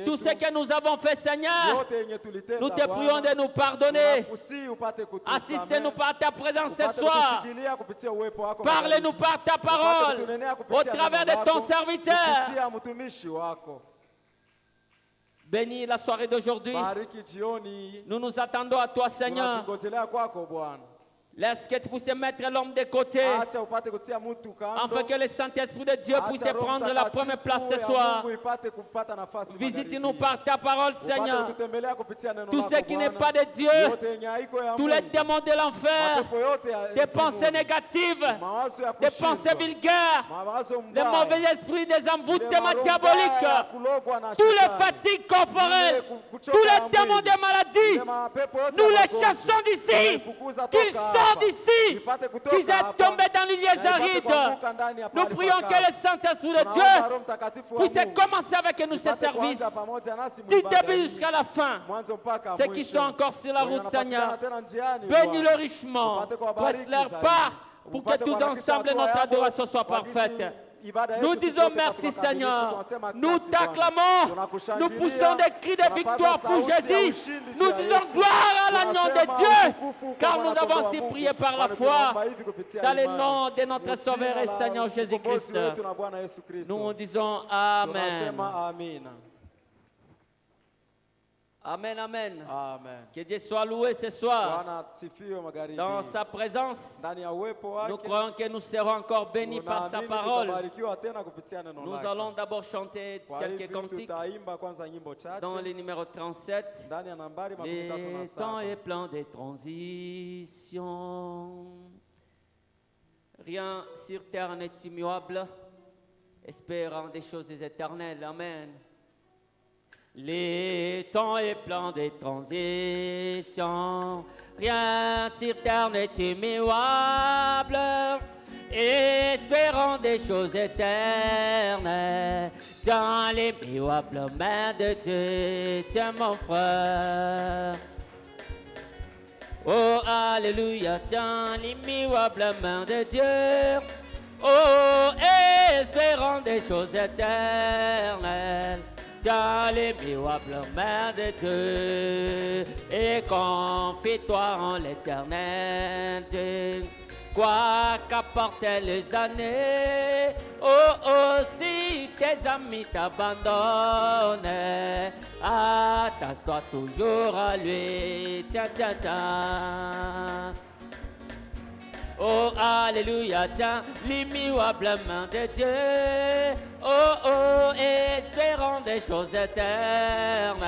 Tout ce que nous avons fait, Seigneur, nous te prions de nous pardonner. Assistez-nous par ta présence ce soir. Parle-nous par ta parole au travers de ton serviteur. Bénis la soirée d'aujourd'hui. Nous nous attendons à toi, Seigneur. Laisse que tu puisses mettre l'homme de côté, afin que le Saint-Esprit de Dieu puisse prendre la première place ce soir. Visite-nous par ta parole, Seigneur. Tout ce qui n'est pas de Dieu, tous les démons de l'enfer, des pensées négatives, des pensées vulgaires, les mauvais esprits, des envoûtements diaboliques, tous les fatigues corporelles, tous les démons de maladie, nous les chassons d'ici, qu'ils sortent d'ici, qu'ils aient tombé dans les lieux arides. Nous prions que le Saint-Esprit de Dieu puisse commencer avec nous ce service, du début jusqu'à la fin. Ceux qui sont encore sur la route, Seigneur, bénis-le richement, presse leur part pour que tous ensemble notre adoration soit parfaite. Nous disons merci, Seigneur. Nous t'acclamons. Nous poussons des cris de victoire pour Jésus. Nous disons gloire à l'agneau de Dieu, car nous avons ainsi prié par la foi dans le nom de notre Sauveur et Seigneur Jésus-Christ. Nous disons Amen. Amen, amen. Que Dieu soit loué ce soir. Dans sa présence, nous croyons que nous serons encore bénis par sa parole. Nous allons d'abord chanter quelques cantiques dans le numéro 37. Le temps est plein de transitions. Rien sur terre n'est immuable, espérant des choses éternelles. Amen. Le temps est plein de transitions, rien sur terre n'est immuable, espérons des choses éternelles, dans l'immuable main de Dieu, tiens mon frère. Oh, alléluia, dans l'immuable main de Dieu, oh, espérons des choses éternelles, dans l'immuable main de Dieu, et confie-toi en l'Éternel. Quoi qu'apportent les années, oh, oh, si tes amis t'abandonnent, attache-toi toujours à lui. Tiens, tiens, tiens. Oh, alléluia, tiens, l'immuable main de Dieu. Oh, oh, espérons des choses éternelles.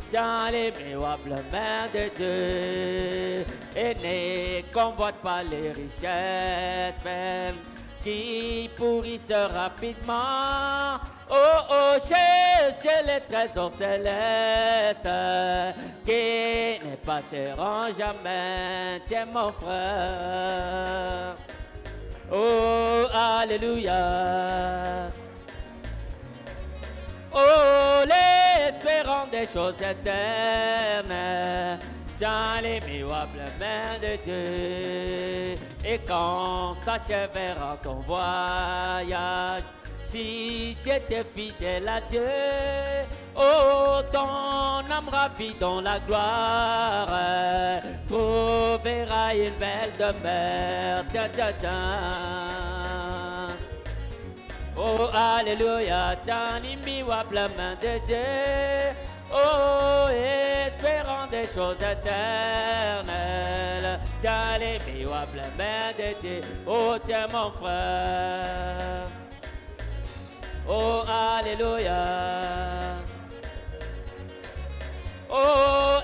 Tiens, l'immuable main de Dieu. Et ne convoite pas les richesses même, qui pourrissent rapidement. Oh, oh, cherchez les trésors célestes, qui ne passeront jamais. Tiens, mon frère. Oh, alléluia. Oh, l'espérance des choses éternelles, dans l'immuable main de Dieu. Et quand s'achèvera ton voyage, si tu étais fidèle à Dieu, oh, ton âme ravie dans la gloire trouvera une belle demeure. Tiens, tiens, tiens. Oh, alléluia, dans l'immuable main de Dieu. Oh, espérons des choses éternelles, dans l'immuable main de Dieu. Oh, tiens, mon frère. Oh, alléluia. Oh,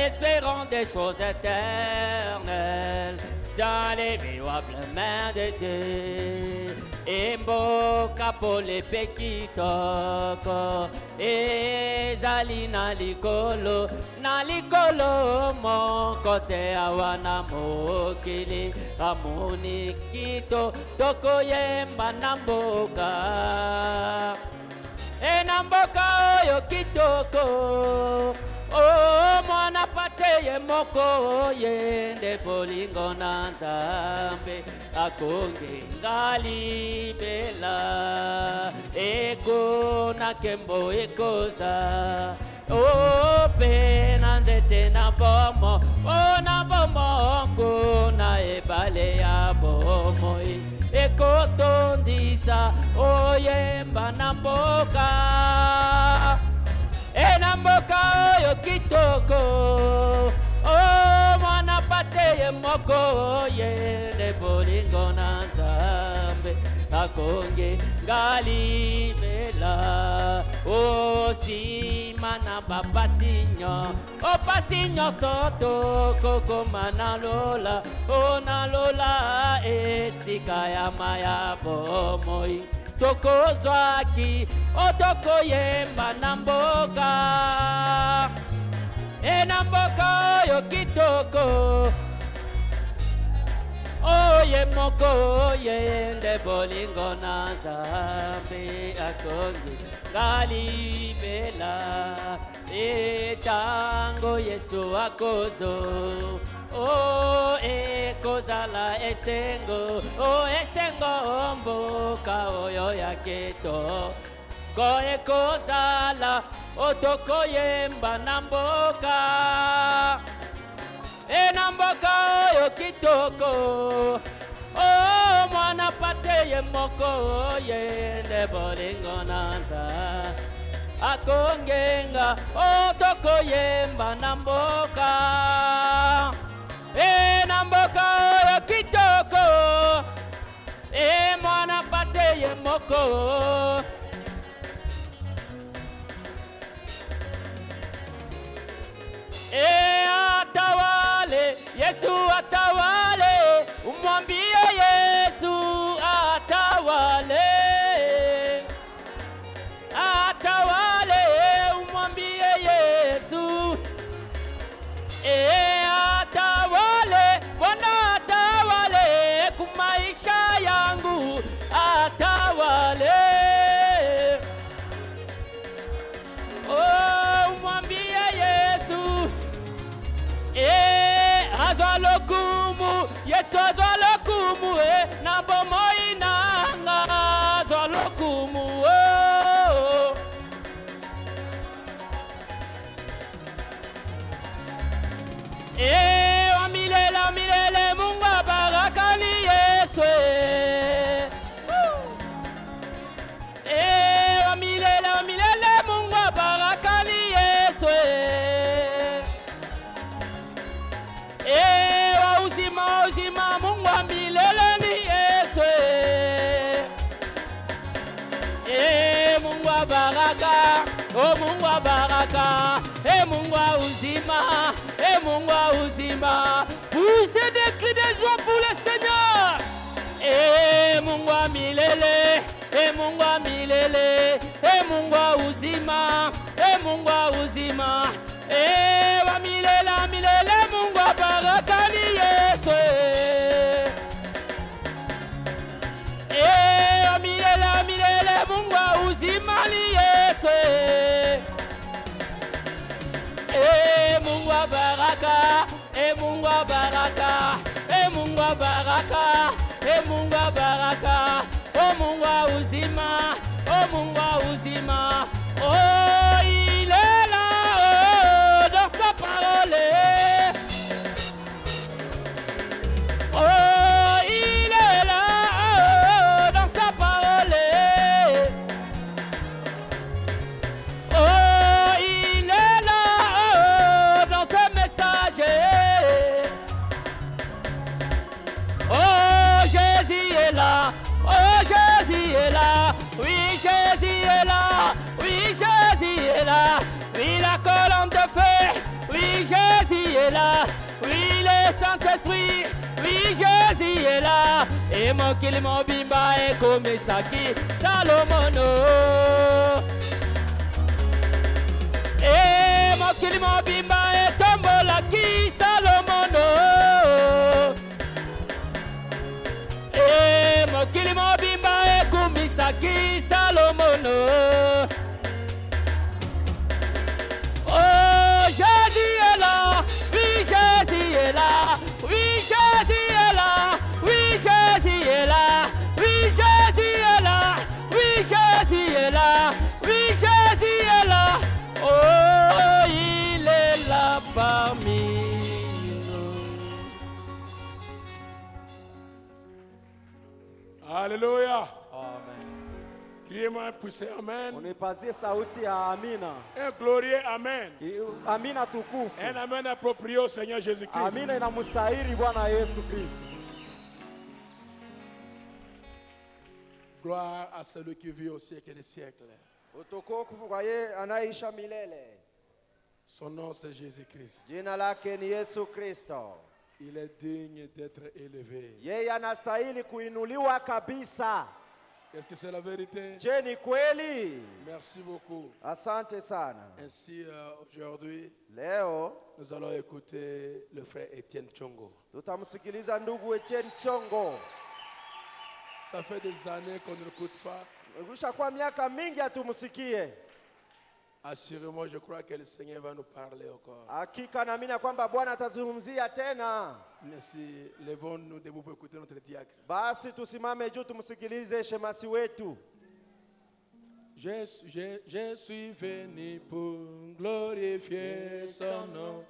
espérons des choses éternelles, dans l'immuable main de Dieu. Imboka pole pekitoko, ezali na likolo mon kote awana mokili, amoni kito toko yemba na mboka. E na mboka oyo kitoko, Oh mwana pateye moko yende bolingo na Nzambe akonge ngali bela eko na kembo ekoza o pena nzete na bomo o na bomo kuna ebale ya bomo eko tondisa o yemba na mboka na mboka oyo kitoko o mwana pateye moko yende bolingo na Nzambe akonge ngali bela o sima na bapasinyo o pasinyo soto koko manalola o nalola esika ya maya bomoi tokozwaki otokoyemba na mboka na mboka oyo kitoko oye moko yende bolingo na Nzambe akonge ngali bela tango Yesu akozo o ekozala esengo o esengo mboka oyo ya keto ko ekozala otokoyemba na mboka na mboka oyo kitoko o mwana pateye moko yende bolingo na Nzambe akongenga otokoyemba na mboka na mboka oyo kitoko mwana pateye moko atawale Yesu atawale umwambie Yesu atawale atawale umwambie Yesu atawale Bwana atawale kumaisha yangu atawale umwambie Yesu azwalokumu Yesu azwalokumu na bomoi nanga azwalokumu wamilela milele Mungu abaraka ni Yesu wamilela milele Mungu abaraka ni Yesu wa uzima uzima Mungu wa milele ni Yesu Mungu wa baraka oh Mungu wa baraka Mungu wa uzima Mungu wa uzima poussez des cris de joie pour le Seigneur Mungu wa milele Mungu wa milele Mungu wa uzima Mungu wa uzima wa milele milele Mungu wa baraka ni Yesu wa milele milele Mungu wa uzima ni Yesu Mungu wa baraka Mungu wa baraka Mungu wa baraka Mungu wa baraka Mungu wa uzima Mungu wa uzima il est là dans sa parole il est là dans sa parole il est là dans ses messages Jésus est là Jésus est là oui Jésus est là oui Jésus est là oui la colonne de feu oui Jésus est là oui le Saint-Esprit oui Jésus est là et mon kilimo bimba et comme Saki Salomono et mon kilimo bimba et tombola qui Salomono et mon kilimo bimba et comme Saki Salomono oh Criez-moi un poussé amen. Unipazie sauti ya amina. Un glorieux amen. Amina tukufu. Un amen approprié au Seigneur Jésus-Christ. Amina inamstahili Bwana Yesu Kristo. Gloire à celui qui vit au siècle des siècles. Utukufu kwa yeye anayeisha milele. Son nom c'est Jésus-Christ. Jina lake ni Yesu Kristo. Il est digne d'être élevé. Yeye anastahili kuinuliwa kabisa. Est-ce que c'est la vérité? Je ni kweli? Merci beaucoup. Asante sana. Ainsi aujourd'hui, Leo nous allons écouter le frère Etienne Chongo. tutamsikiliza ndugu Etienne Chongo. Ça fait des années qu'on ne l'écoute pas. Kwa miaka mingi hatumsikie. Assurément, je crois que le Seigneur va nous parler encore. Hakika naamini kwamba Bwana atazungumzia tena. Merci. Levons-nous debout pour écouter notre diacre. Basi tusimame juu tumsikilize shemasi wetu. Je suis venu pour glorifier son nom.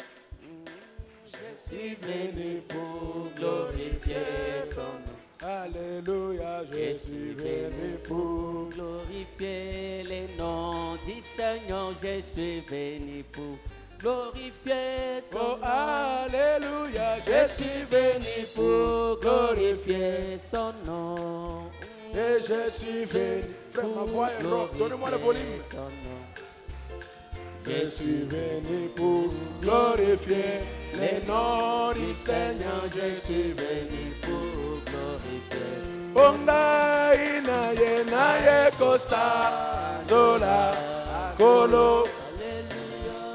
Je suis venu pour glorifier son nom. Alléluia, je suis venu pour glorifier les noms du Seigneur. Je suis venu pour glorifier son nom. Alléluia, je suis venu pour glorifier son nom. Et je suis venu. Frère, ma voix est rock. Donnez-moi le volume. Je suis venu pour glorifier les noms du Seigneur. Je suis venu pour glorifier. Onga ina ye kosa dola kolo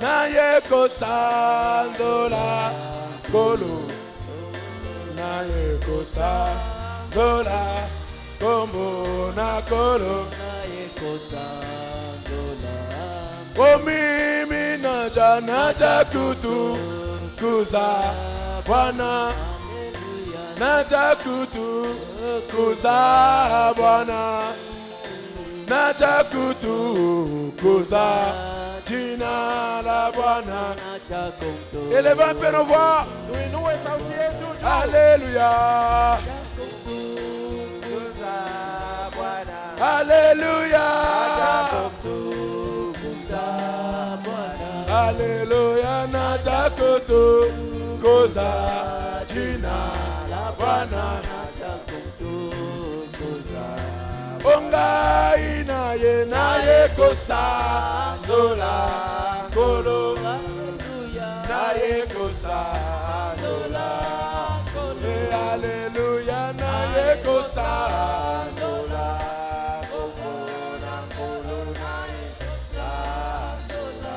na ye kosa dola kolo na ye kosa dola como na kolo na ye kosa dola. O mimi naja kutu kuza Bwana naja kutu kuza Bwana naja kutu kuza jina la Bwana. Élevons un peu nos voix. Alléluia. Alléluia. Alléluia, naja kutu kuza jina la Bwana. Onga ina ye kosa dola kolo na ye kosa dola kolo. Alléluia, na ye kosa dola kolo na kolo na ye kosa dola.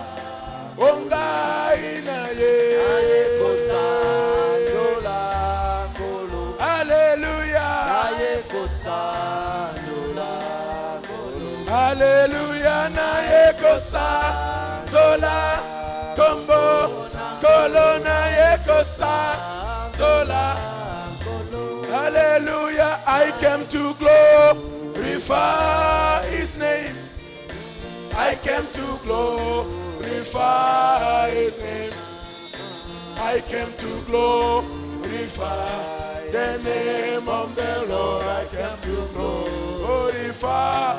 Onga ina ye kosa dola kolo. Alléluia, na ye kosa dola kolo. Alléluia, na ye kosa dola combo kolo na ye kosa dola. Hallelujah, I came to glorify His name. I came to glorify His name. I came to glorify the name of the Lord. I came to glorify.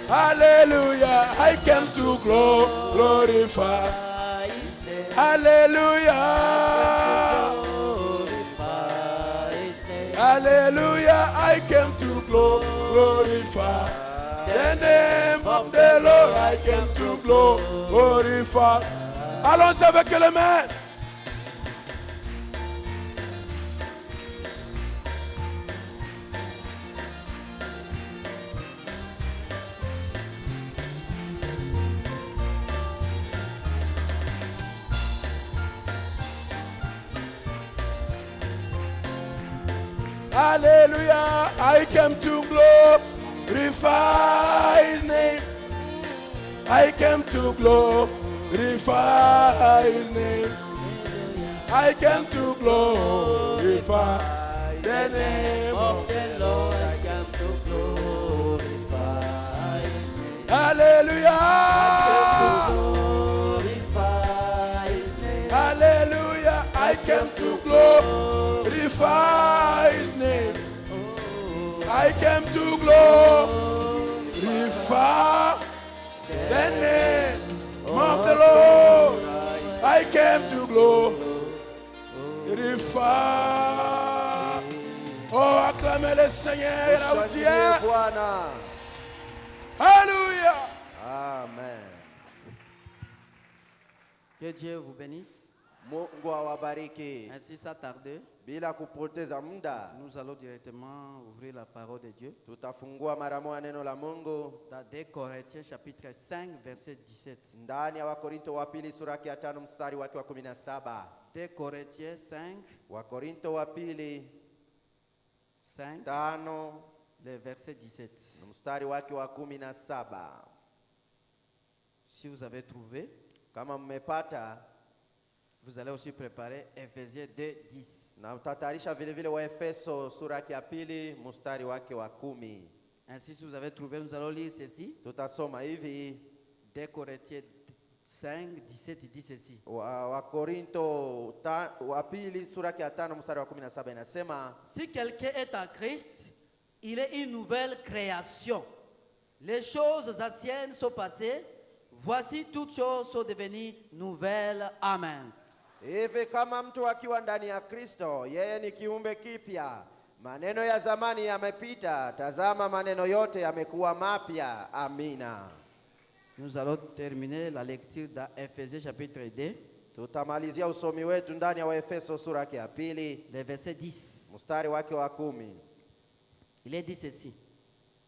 Hallelujah, I came to glorify. Hallelujah. Hallelujah, I came to glorify the name of the Lord. I came to glorify. Allons avec les mains. Hallelujah, I came to glorify His name. I came to glorify His name. I came to glorify the name of the Lord. I came to glorify His name. Hallelujah. Hallelujah, I came to glorify His name. I came to glorify glorify. Oh, acclamez le Seigneur à Dieu. Alléluia. Amen. Que Dieu vous bénisse. Mungu awabariki. Ainsi sans tarder, Bila kupoteza muda, nous allons directement ouvrir la parole de Dieu tutafungua mara moja neno la Mungu dans 2 Corinthiens chapitre 5 verset 17. ndani ya Wakorinto wa pili sura ya 5 mstari wake wa 17. 2 Corinthiens 5, Wakorinto wa pili 5, 5 le verset 17. mstari wake wa 17. Si vous avez trouvé, Kama mmepata, vous allez aussi préparer Ephésiens 2, 10. na utatayarisha vile vile wa Efeso sura ya pili mstari wake wa 10. Ainsi, si vous avez trouvé, nous allons lire ceci. Tutasoma hivi 2 Corinthiens 5, 17 dit ceci. Wakorinto wa pili sura ya 5 mstari wa 17 inasema, Si quelqu'un est en Christ, il est une nouvelle création. Les choses anciennes sont passées. Voici toutes choses sont devenues nouvelles. Amen. hivi kama mtu akiwa ndani ya Kristo, yeye ni kiumbe kipya. Maneno ya zamani yamepita, tazama maneno yote yamekuwa mapya. Amina. Nous allons terminer la lecture dans Ephésiens chapitre 2, Tutamalizia usomi wetu ndani ya Waefeso sura ya pili le verset 10. mstari wake wa 10. Il est dit ceci.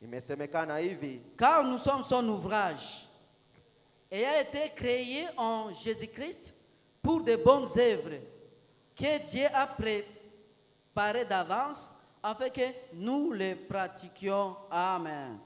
Imesemekana hivi, Car nous sommes son ouvrage, ayant été créés en Jésus-Christ pour de bonnes œuvres que Dieu a préparées d'avance afin que nous les pratiquions. Amen.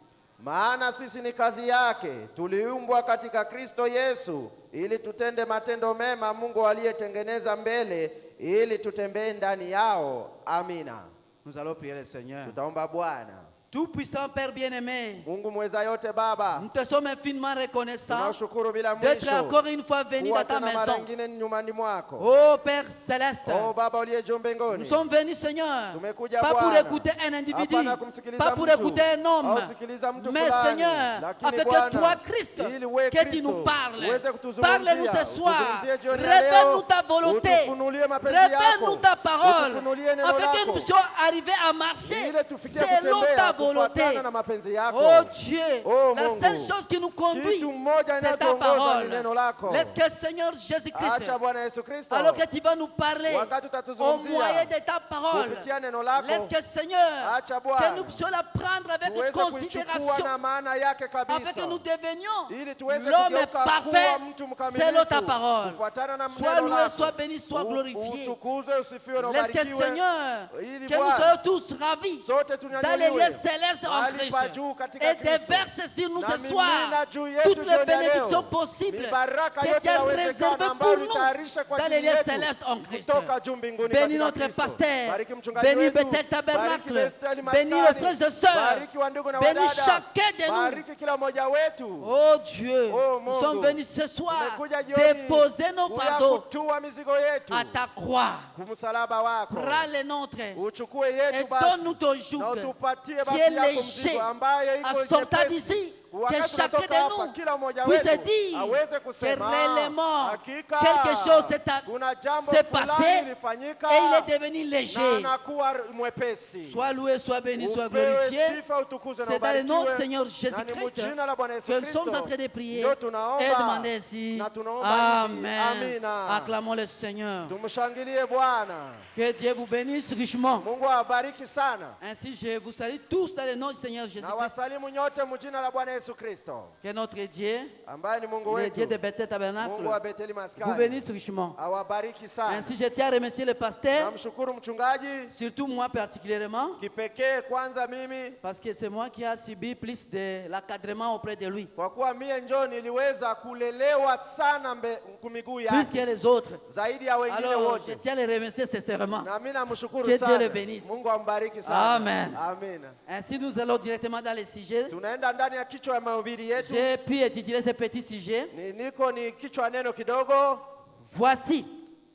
maana sisi ni kazi yake, tuliumbwa katika Kristo Yesu ili tutende matendo mema Mungu aliyetengeneza mbele ili tutembee ndani yao. Amina. Nous allons prier le Seigneur. Tutaomba Bwana. Tout-puissant Père bien-aimé, Mungu mweza yote Baba, nous te sommes infiniment reconnaissants tunashukuru bila d'être mwisho encore une fois venus kuwa dans ta tena mara maison. nyingine nyumbani mwako. Oh Père Céleste, Oh Baba uliye juu nous mbinguni, sommes venus, Seigneur, tumekuja pas pour Bwana, écouter un individu, hapana kumsikiliza pas pour mtu, écouter un homme, au sikiliza mtu mais fulani, Seigneur, lakini afin que Bwana, toi, Christ, ili we que tu Kristo, nous parles. uweze kutuzungumzia, Parle-nous ce soir, utuzungumzie jioni ya leo, révèle-nous ta volonté, utufunulie mapenzi révèle-nous yako, ta parole, utufunulie neno afin que lako, nous puissions arriver à marcher ili tufikie selon ta kutembea volonté. kufuatana na mapenzi yako. Oh Dieu, Oh, la Mungu, seule chose qui nous conduit, kitu moja c'est ta inayotuongoza parole. ni neno lako. Laisse que Seigneur Jésus-Christ, Acha Bwana Yesu Kristo, alors que tu vas nous parler wakati au utatuzungumzia moyen de ta parole, kupitia neno lako, laisse que Seigneur, acha Bwana, que nous puissions la prendre avec tuweze considération, kuichukua na maana yake afin kabisa, que nous devenions ili tuweze l'homme kugeuka parfait kuwa mtu mkamilifu selon ta parole. kufuatana na Sois neno loué, lako. sois béni, sois glorifié. Utukuzwe, usifiwe na Laisse que ubarikiwe. Seigneur, Ili que nous Bwana, soyons tous ravis sote dans les tunyanyuliwe lieux célestes en mahali Christ pa juu katika et Kristo. déverse sur nous Na ce mimina soir juu yetu toutes les jioni ya bénédictions leo. possibles Mibaraka que yote tu as yawezekana réservées ambayo pour nous ulitayarisha kwa dans ajili les lieux yetu célestes en Christ. kutoka juu mbinguni Bénis katika notre Kristo. pasteur, Bariki mchungaji bénis wetu, Bethel Tabernacle, bariki Bethel bénis les Maskani, frères et sœurs, bariki wandugu na bénis wadada, chacun de nous. bariki kila mmoja wetu. Oh Dieu, Oh, nous Mungu, sommes venus ce soir tumekuja jioni déposer nos kuja fardeaux kutua mizigo yetu à ta croix. kumsalaba wako. Prends les nôtres Uchukue et yetu basi donne-nous ton joug na utupatie qui basi est yako léger mzigo ambayo iko en sortant nyepesi. d'ici. Que Wakati chacun tunatoka de hapa, nous kila mmoja puisse wetu dire aweze que kusema réellement hakika quelque chose kuna jambo s'est fulani passé lilifanyika et il est devenu na léger. anakuwa mwepesi. Sois loué, sois béni, sois Upewe glorifié. sifa, utukuzwe na C'est dans le nom de ubarikiwe. Seigneur Na ni Jésus-Christ mjina la Bwana Yesu que nous Kristo sommes en train de prier ndio tunaomba et demander ici. na tunaomba hivi. Amen. Amina. Acclamons le Seigneur. Tumshangilie Bwana. Que Dieu vous bénisse richement. Mungu awabariki sana. Ainsi, je vous salue tous dans le nom du Seigneur Na Jésus-Christ. wasalimu nyote mjina la Bwana Yesu Kristo Que notre Dieu, ambaye ni Mungu le wetu, Dieu de Bethel Tabernacle, Mungu wa Betheli vous Maskani, bénisse richement. awabariki sana. Ainsi, je tiens à remercier le pasteur, Namshukuru mchungaji surtout moi particulièrement, kipekee kwanza mimi, parce que c'est moi qui a subi plus de l'encadrement auprès de lui, kwa kuwa mie njo niliweza kulelewa sana kumiguu plus yake que les autres. zaidi ya wengine Alors, je wote. tiens à le remercier sincèrement. Na mimi namshukuru Que Dieu sana. le bénisse. Mungu ambariki sana. Amen. Amina. Ainsi, nous allons directement dans le sujet. Tunaenda ndani ya kichwa ya mahubiri yetu. J'ai pu intituler ce petit sujet. Ni kichwa neno kidogo. Voici,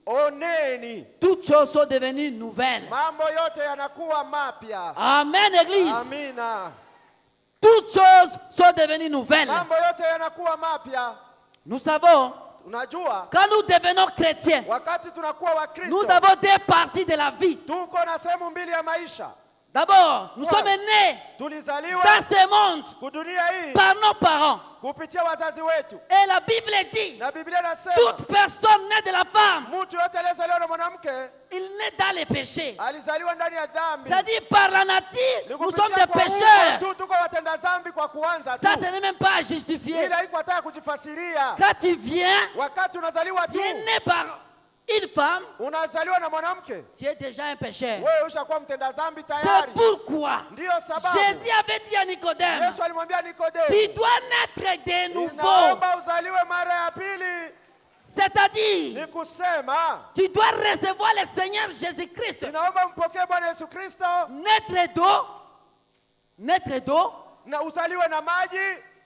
Oneni. toutes choses sont devenues nouvelles. Mambo yote yanakuwa mapya. Amen, Église. Amina. Toutes choses sont devenues nouvelles. Mambo yote yanakuwa mapya. Nous savons Unajua, quand nous devenons chrétiens, wakati tunakuwa Wakristo, nous avons deux parties de la vie. tuko na sehemu mbili ya maisha. D'abord, nous sommes nés Tulizaliwa dans ce monde kudunia hii par nos parents. kupitia wazazi wetu. Et la Bible dit, Na Biblia inasema toute personne née de la femme, mtu yote aliyezaliwa na mwanamke il naît dans les péchés. alizaliwa ndani ya dhambi. C'est-à-dire par la nature, Ni nous kupitia sommes des kwa Mungu pécheurs. tu tuko watenda dhambi kwa kuanza tu. Ça, ce n'est même pas à justifier. Ila haiko hata kujifasiria. Quand tu viens, Wakati unazaliwa tu tu, es né par une femme, unazaliwa na mwanamke, tu es déjà un pécheur. wewe ushakuwa mtenda dhambi C'est tayari. pourquoi Ndiyo sababu Jésus avait dit à Nicodème, Yesu alimwambia Nikodemo, tu dois naître de nouveau. inaomba uzaliwe mara ya pili. C'est-à-dire, Ni kusema tu dois recevoir le Seigneur Jésus-Christ. inaomba mpokee Bwana Yesu Kristo Naître d'eau na uzaliwe na maji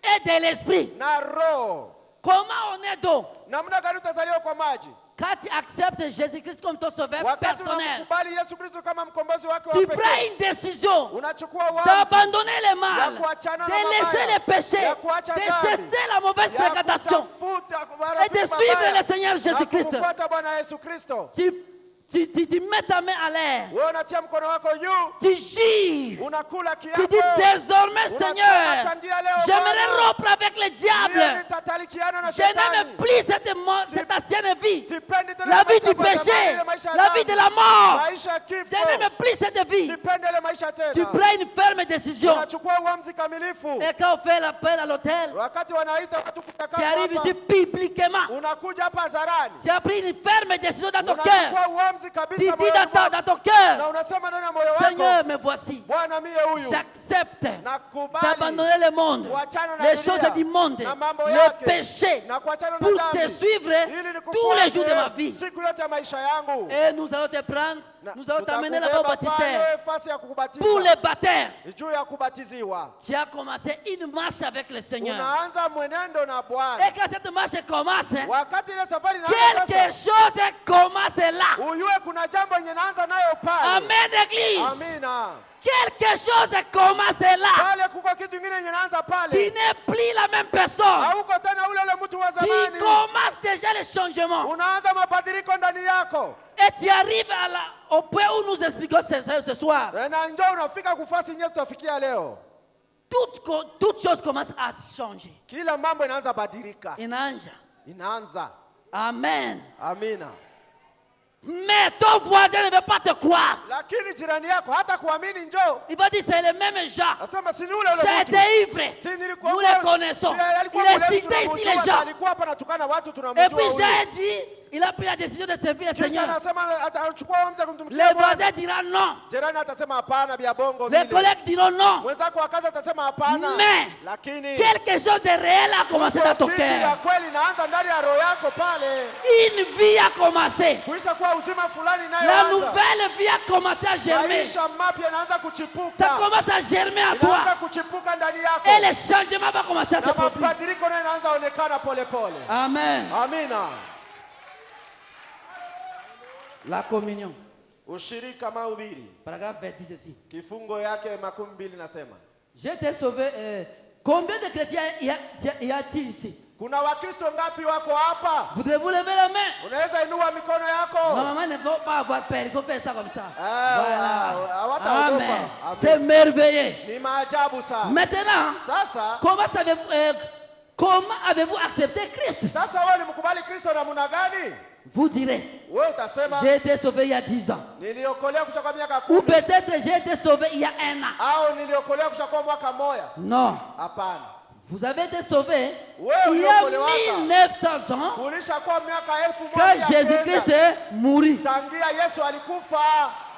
et de l'esprit. na roho. Comment on est d'eau? Namna gani utazaliwa kwa maji? Quand tu acceptes Jésus-Christ comme ton sauveur Wakati personnel, unamkubali Yesu Kristo kama mkombozi wake wa tu pekee, prends une décision unachukua uamuzi d'abandonner le mal, ya kuachana na de laisser mabaya, les péchés, ya kuacha de dhambi, cesser la mauvaise ya fréquentation kutafuta et de suivre le Seigneur Jésus-Christ. kumfuata Bwana Yesu Kristo. Tu mets ta main à l'air, Wewe unatia mkono wako juu, tu gires, unakula tu kiapo, dis désormais unasema Seigneur, tangia leo j'aimerais Bwana, rompre avec le mimi diable. nitatalikiana na Je n'aime shetani. plus cette ancienne vie, Sipendi tena la vie maisha du kwa zamani, péché, ile maisha ya la dhambi, vie de la mort. maisha ya kifo. Je n'aime plus cette vie. Sipendi ile maisha tena. Tu prends une ferme décision. Unachukua uamuzi kamilifu. Et quand on fait l'appel à l'hôtel, Wakati wanaita watu kutakasa tu arrives hapa, ici bibliquement. unakuja hapa hadharani. Tu as pris une ferme décision dans ton cœur. Unachukua uamuzi kabisa Tu dis moyoni mwako. dans ton cœur, Na unasema ndani ya moyo wako, Seigneur, me voici. Bwana mie huyu J'accepte nakubali d'abandonner le monde, kuachana na les dunia, choses du monde, na mambo le yake, péché, na kuachana na pour dhambi, te suivre ili nikufuate tous les jours de ma vie. siku yote ya maisha yangu. Et nous allons te prendre, Na nous allons t'amener là-bas au tutakubeba baptistère. pale fasi ya kukubatiza. Pour le baptême, Juu ya kubatiziwa. tu as commencé une marche avec le Seigneur. Unaanza mwenendo na Bwana. Et quand cette marche commence, Wakati ile safari inaanza quelque sasa, chose commence là. ujue kuna jambo yenye naanza nayo pale. Amen, Église. Amina. Quelque chose commence là. Pale kuko kitu kingine yenye naanza Tu pale. n'es plus la même personne. Hauko tena ule mtu wa Tu zamani. commences déjà le changement. Unaanza mabadiliko ndani yako. Et tu arrives au point où nous expliquons ce soir. Na ndio unafika kufasi yenyewe tutafikia leo. Toute chose commence à changer. Kila mambo inaanza badilika. Inaanza. Amen. Amina. Mais ton voisin ne veut pas te croire. Lakini jirani yako hata kuamini njoo. Il va dire c'est le même Jean. Nasema si ni ule ule J'ai mtu. été ivre. Nous les connaissons. Il est cité ici les gens. Alikuwa hapa natukana watu tunamjua. Et puis Jean dit, il a pris la décision de servir le Kisha Seigneur. anasema atachukua uamuzi kumtumikia Les Bwana. voisins diront non. Jirani atasema hapana bia bongo Les vile. collègues diront non. Mwenzako wa kazi atasema hapana. Mais Lakini quelque chose de réel a commencé dans ton kitu ya cœur. kweli inaanza ndani ya roho yako pale. Une vie a commencé. Kuisha kuwa uzima fulani La inayoanza. nouvelle vie a commencé à germer. Maisha mapya yanaanza kuchipuka. Ça commence à germer à toi. Inaanza kuchipuka ndani yako. Et le changement va commencer à se Na produire. mabadiliko nayo inaanza onekana pole pole. Amen. Amina. La communion. Ushirika mahubiri. Paragraphe 20 dit ceci. Kifungo yake 12 nasema. J'ai été sauvé. Combien de chrétiens y a-t-il ici? Kuna Wakristo ngapi wako hapa? Voudrez-vous lever la main? Unaweza inua mikono yako. Normalement, il ne faut pas avoir peur. Il faut faire ça comme ça. Hawataogopa. Amen. C'est merveilleux. Ni maajabu sana. Maintenant, Sasa comment avez-vous accepté Christ? sasa wewe ulimkubali Kristo namna gani? Vous direz, Wewe utasema j'ai été sauvé il y a 10 ans. niliokolewa kusha miaka Ou 10 peut-être j'ai été sauvé il y a 1 an. au niliokolewa kusha mwaka moja. Non. Hapana. Vous avez été sauvé Ouais, il y a 1900 ans Kulishakuwa miaka 1000 quand Jésus-Christ est mort. tangia Yesu alikufa.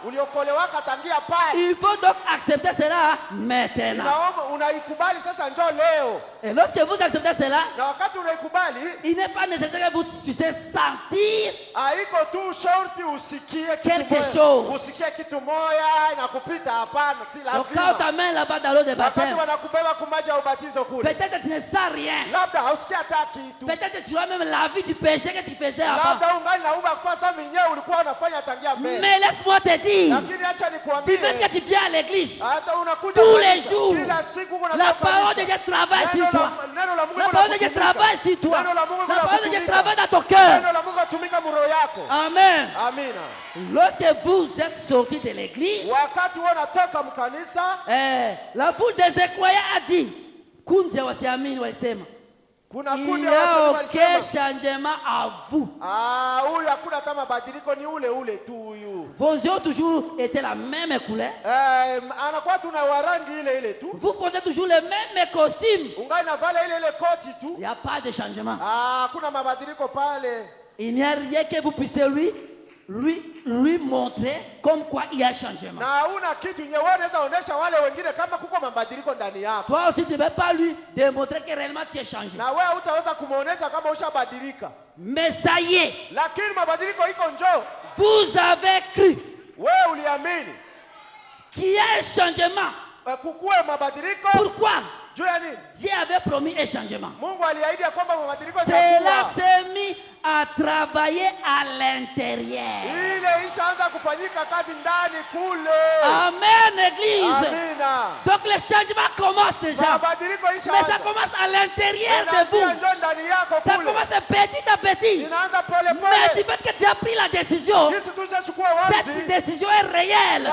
Uliokolewaka tangia pale. Il faut donc accepter cela maintenant. Naomba unaikubali sasa njoo leo. Et lorsque vous acceptez cela, Na wakati unaikubali, il n'est pas nécessaire que vous puissiez sentir haiko tu shorti usikie quelque kitu chose. moja. Usikie kitu moja na kupita hapana, si Donc quand on lazima. t'amène là-bas dans l'eau de Wakati baptême, wanakubeba kumaji ya ubatizo kule. peut-être tu ne sens rien. Labda hausikia hata kitu. Peut-être tu vois même la vie du péché que tu faisais avant. Labda ungali na uba kufanya sasa mwenyewe ulikuwa unafanya tangia mbele. Mais laisse-moi te dire, Lakini acha tu nikwambie. veux que tu viens à l'église. Hata unakuja Tous kanisa, les jours, kila siku kuna la parole de Dieu travaille sur toi. La parole de Dieu travaille sur toi. La parole de Dieu travaille dans ton cœur. Amen. Lorsque vous êtes sortis de l'église, la foule des incroyants a dit, il n'y a aucun changement à vous. Vos yeux ont toujours été la même couleur. Vous portez toujours les mêmes costumes. Il n'y a pas de changement. Il n'y a rien que vous puissiez lui montrer comme quoi il y a changement. Toi aussi tu ne peux pas lui démontrer que réellement tu es changé. Mais ça y est, vous avez cru qu'il y a un changement. Pourquoi? Dieu avait promis un changement. Cela s'est mis à travailler à l'intérieur. Amen, église. Donc le changement commence déjà. Mais ça commence à l'intérieur de vous. Ça commence petit à petit. Mais du fait que tu as pris la décision, cette décision est réelle.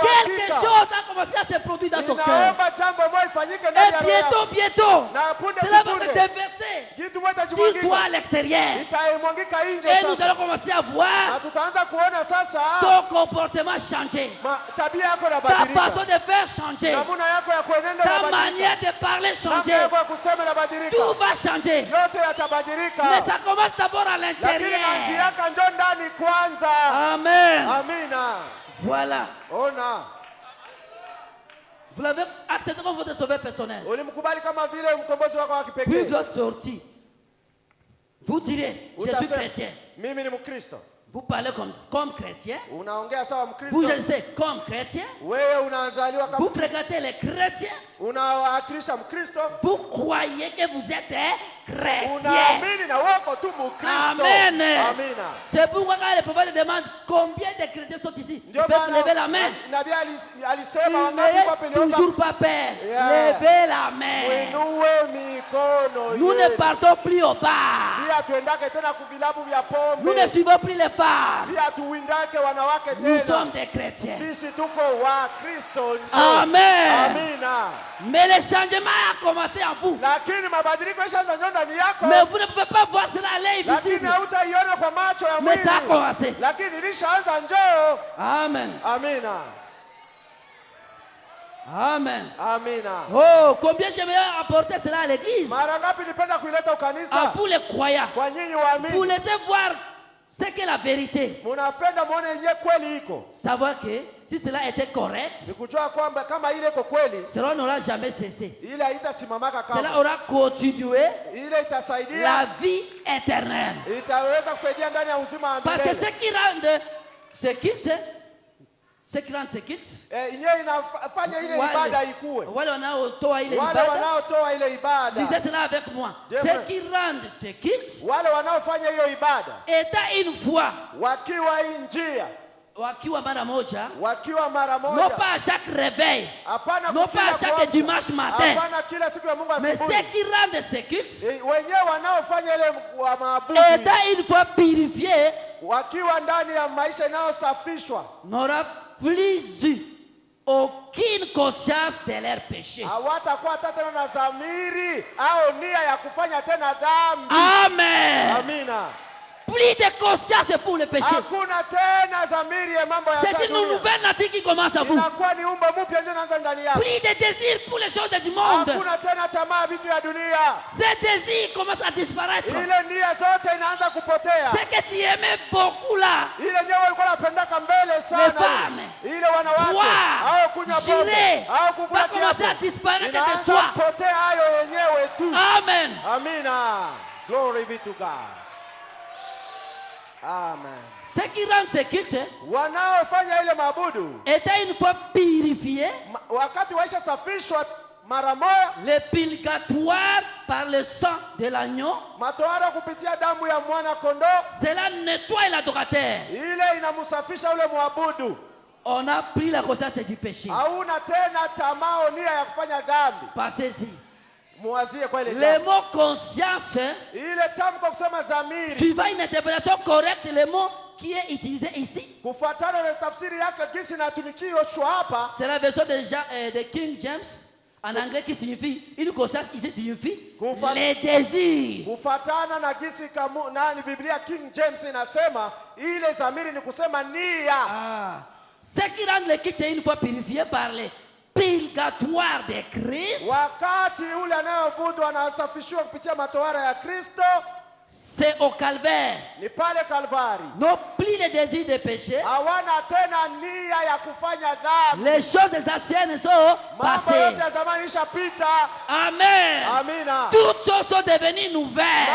Quelque chose a commencé à se produire dans ton cœur. Et bientôt, cela va se déverser sur toi à l'extérieur. Et nous allons commencer à voir ton comportement changer, ta façon de faire changer, ta manière de parler changer. Tout va changer. Mais ça commence d'abord à l'intérieur. Amen. Voilà. Vous l'avez accepté comme votre sauveur personnel. Puis vous êtes sorti. Vous direz, je suis chrétien. Vous parlez comme chrétien. Vous agissez comme chrétien. Vous fréquentez les chrétiens. Vous croyez que vous êtes chrétien. Amen. C'est pourquoi quand le prophète demande combien de chrétiens sont ici, vous pouvez lever la main. N'ayez toujours pas peur. Levez la main. Nous ne partons plus au bar. Nous ne suivons plus les femmes. Nous sommes des chrétiens. Amen. Mais le changement a commencé en vous. Mais vous ne pouvez pas voir cela à l'œil visible. Mais ça a commencé. Amen. Amen. Oh, combien j'aimerais apporter cela à l'église. À vous les croyants. Vous laissez voir ce qu'est la vérité. Savoir que si cela était correct, cela n'aura jamais cessé. Cela aura continué la vie éternelle. Parce que ce qui rend ce culte, wale wanaotoa ile ibada, disait cela avec moi. Ce qui rend ce culte, est une fois, wakiwa mara moja, non pas à chaque réveil, non pas à chaque dimanche matin, mais ce qui rend ce culte, est une fois purifié, n'aura plus eu aucune conscience de leur péché. Amen. Plus de conscience pour le péché. C'est une nouvelle nature qui commence à vous. Plus de désir pour les choses du monde. Ces désirs commencent à disparaître. Ce que tu aimais beaucoup là, les femmes, boire, jurer, va commencer à disparaître de soi. Amen. Glory be to God. Amen. Ce qui rend ce culte était une fois purifié, le purgatoire par le sang de l'agneau, cela nettoie l'adorateur. On a pris la conscience du péché. Passez-y. Le mot conscience, suivant une interprétation correcte, le mot qui est utilisé ici, c'est la version de King James en anglais qui signifie, une conscience ici signifie les désirs. Ce qui rend le culte une fois purifié par les purgatoire de Christ, c'est au calvaire. Non plus les désirs de péché. Les choses anciennes sont passées. Amen. Toutes choses sont devenues nouvelles.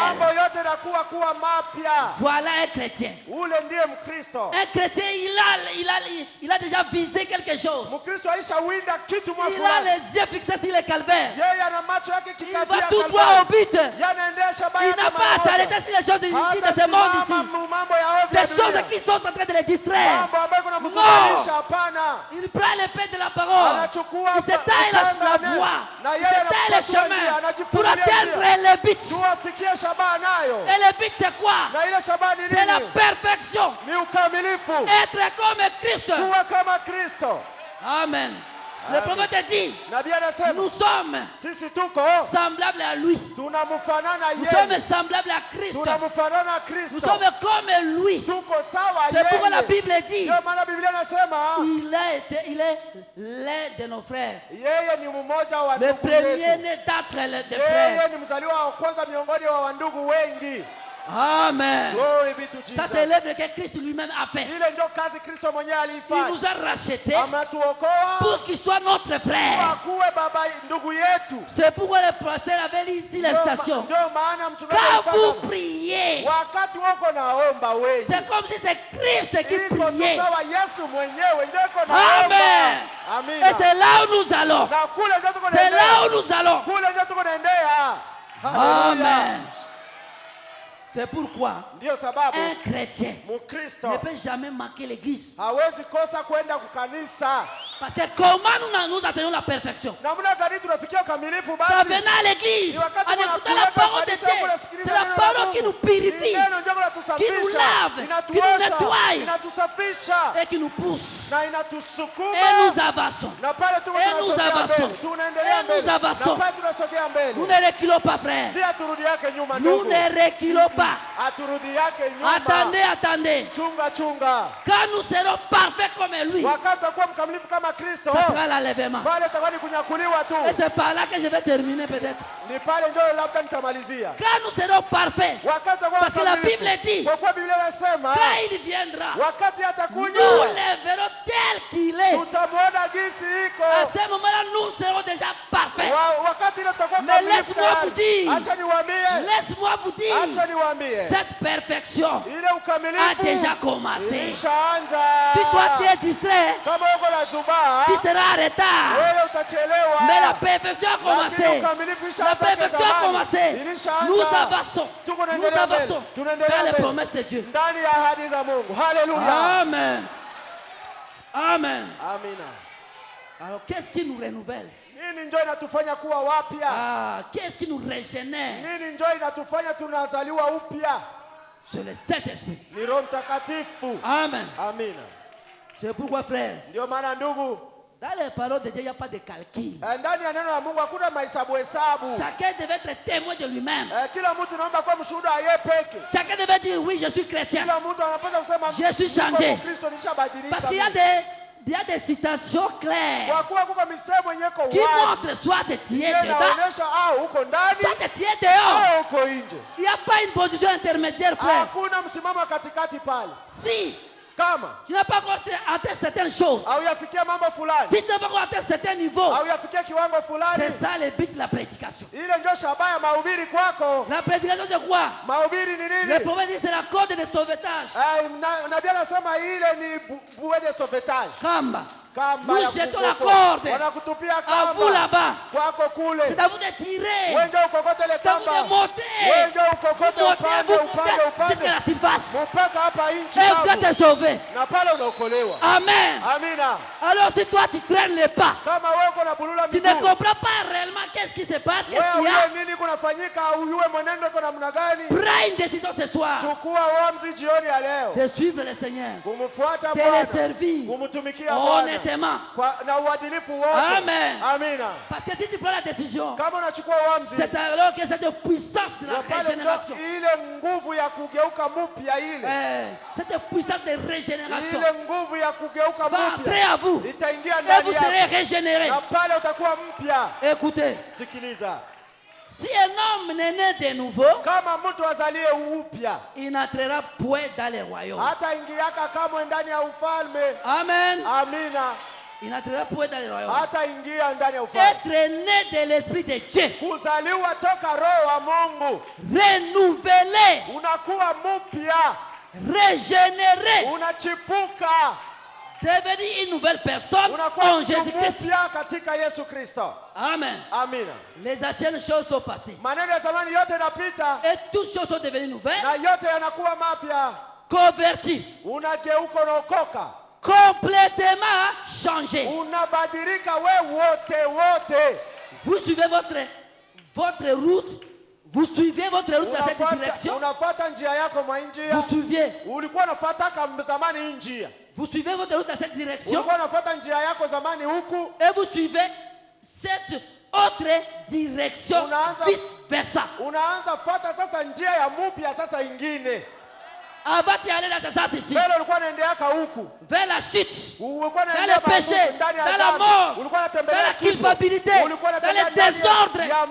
Voilà un chrétien. Un chrétien, il a déjà visé quelque chose. Il a les yeux fixés sur le calvaire. Il va tout droit au but. Il n'a pas à s'arrêter sur les choses de ce monde ici. Des choses qui sont en train de les distraire. Non. Il prend l'épée de la parole. Il s'éteint la voie. Il s'éteint le chemin pour atteindre le but. Et le but c'est quoi? C'est la perfection. Être comme Christ. Amen. Le prophète dit, nous sommes semblables à lui. Nous sommes semblables à Christ. Nous sommes comme lui. C'est pourquoi la Bible dit, il est l'un de nos frères. Le premier-né d'entre les frères. Amen. Ça c'est l'œuvre que Christ lui-même a fait. Il nous a rachetés pour qu'il soit notre frère. C'est pourquoi le pasteur avait lu ici la citation. Quand vous priez, c'est comme si c'est Christ qui priait. Amen. Et c'est là où nous allons. C'est là où nous allons. Amen. C'est pourquoi un chrétien ne peut jamais manquer l'église. Parce que comment nous atteignons la perfection? En venant à l'église, en écoutant la parole de Dieu, c'est la parole qui nous purifie, qui nous lave, qui nous nettoie et qui nous pousse. Et nous avançons. Et nous avançons. Et nous avançons. Nous ne reculons pas, frère. Nous ne reculons pas. Attendez. Quand nous serons parfaits comme lui, ce sera l'enlèvement. Et c'est par là que je vais terminer peut-être. Quand nous serons parfaits, parce que la Bible dit, quand il viendra, nous le verrons tel qu'il est. À ce moment-là, nous serons déjà parfaits. Mais laisse-moi vous dire, cette perfection a déjà commencé. Si toi tu es distrait, tu seras en retard. Mais la perfection a commencé. La perfection a commencé. Nous avançons. Dans les promesses de Dieu. Amen. Alors qu'est-ce qui nous renouvelle? Qu'est-ce qui nous régénère? C'est le Saint-Esprit. Amen. C'est pourquoi, frère, dans les paroles de Dieu, il n'y a pas de calcul. Chacun devait être témoin de lui-même. Chacun devait dire, oui, je suis chrétien. Je suis changé. Parce qu'il y a des citations claires qui montrent soit tu es dedans, soit tu es dehors. Il n'y a pas une position intermédiaire, frère. Si tu n'as pas encore atteint certaines choses, si tu n'as pas encore atteint certains niveaux, c'est ça le but de la prédication. La prédication c'est quoi? Le prophète dit c'est la corde de sauvetage. Kamba. Nous jetons la corde à vous là-bas. C'est à vous de tirer. C'est à vous de monter. Vous montez jusqu'à la surface. Et vous êtes sauvés. Amen. Alors si toi tu traînes les pas, tu ne comprends pas réellement que qu'est-ce qui se passe? Qu'est-ce qu'il y a? nini kunafanyika? Uyue mwenendo iko namna gani? Prends une décision ce soir Chukua uamuzi jioni ya leo. de suivre le Seigneur, Kumfuata de le Bwana. servir Kumtumikia Bwana. honnêtement. Na uadilifu wote. Amen. Amina. Parce que si tu prends la décision, Kama unachukua uamuzi, c'est alors que cette puissance de la régénération, ile nguvu ya kugeuka mpya ile. cette puissance de régénération Ile nguvu ya kugeuka va mpya. entrer à vous Itaingia et ndani vous yako. serez régénérés. Na pale utakuwa mpya. Écoutez, Sikiliza. si un homme n'est né de nouveau, Kama mtu azalie upya, il n'entrera point dans les royaumes. hata ingiaka kamwe ndani ya ufalme. Amen. Amina. Il n'entrera point dans les royaumes. Hata ingia ndani ya ufalme. Être né de l'Esprit de Dieu, Kuzaliwa toka roho wa Mungu. renouvelé, Unakuwa mpya. régénéré, Unachipuka. devenir une nouvelle personne Unakuwa en mtu Jésus-Christ. mpya katika Yesu Kristo. Amen. Amina. Les anciennes choses sont passées Maneno ya zamani yote yanapita et toutes choses sont devenues nouvelles, na yote yanakuwa mapya. converties, Unageuka, unaokoka. complètement changées. Unabadilika we wote. Vous suivez votre route, vous suivez votre route dans cette direction, Unafuata njia yako mwa njia. vous suivez, Ulikuwa unafuata kama zamani hii njia. vous suivez votre route dans cette direction Ulikuwa unafuata njia yako zamani huku. et vous suivez cette autre direction, Unaanza- vice versa. Unaanza fuata sasa njia ya mpya sasa ingine. Avant d'y aller dans ce sens ici, Mbele ulikuwa unaendeaka huku. vers la chute, Ulikuwa dans unaendea le péché, magumu, ndani ya dans la dhambi. mort, Ulikuwa dans unatembelea la kifo. culpabilité, Ulikuwa dans unatembea le ndani désordre. ya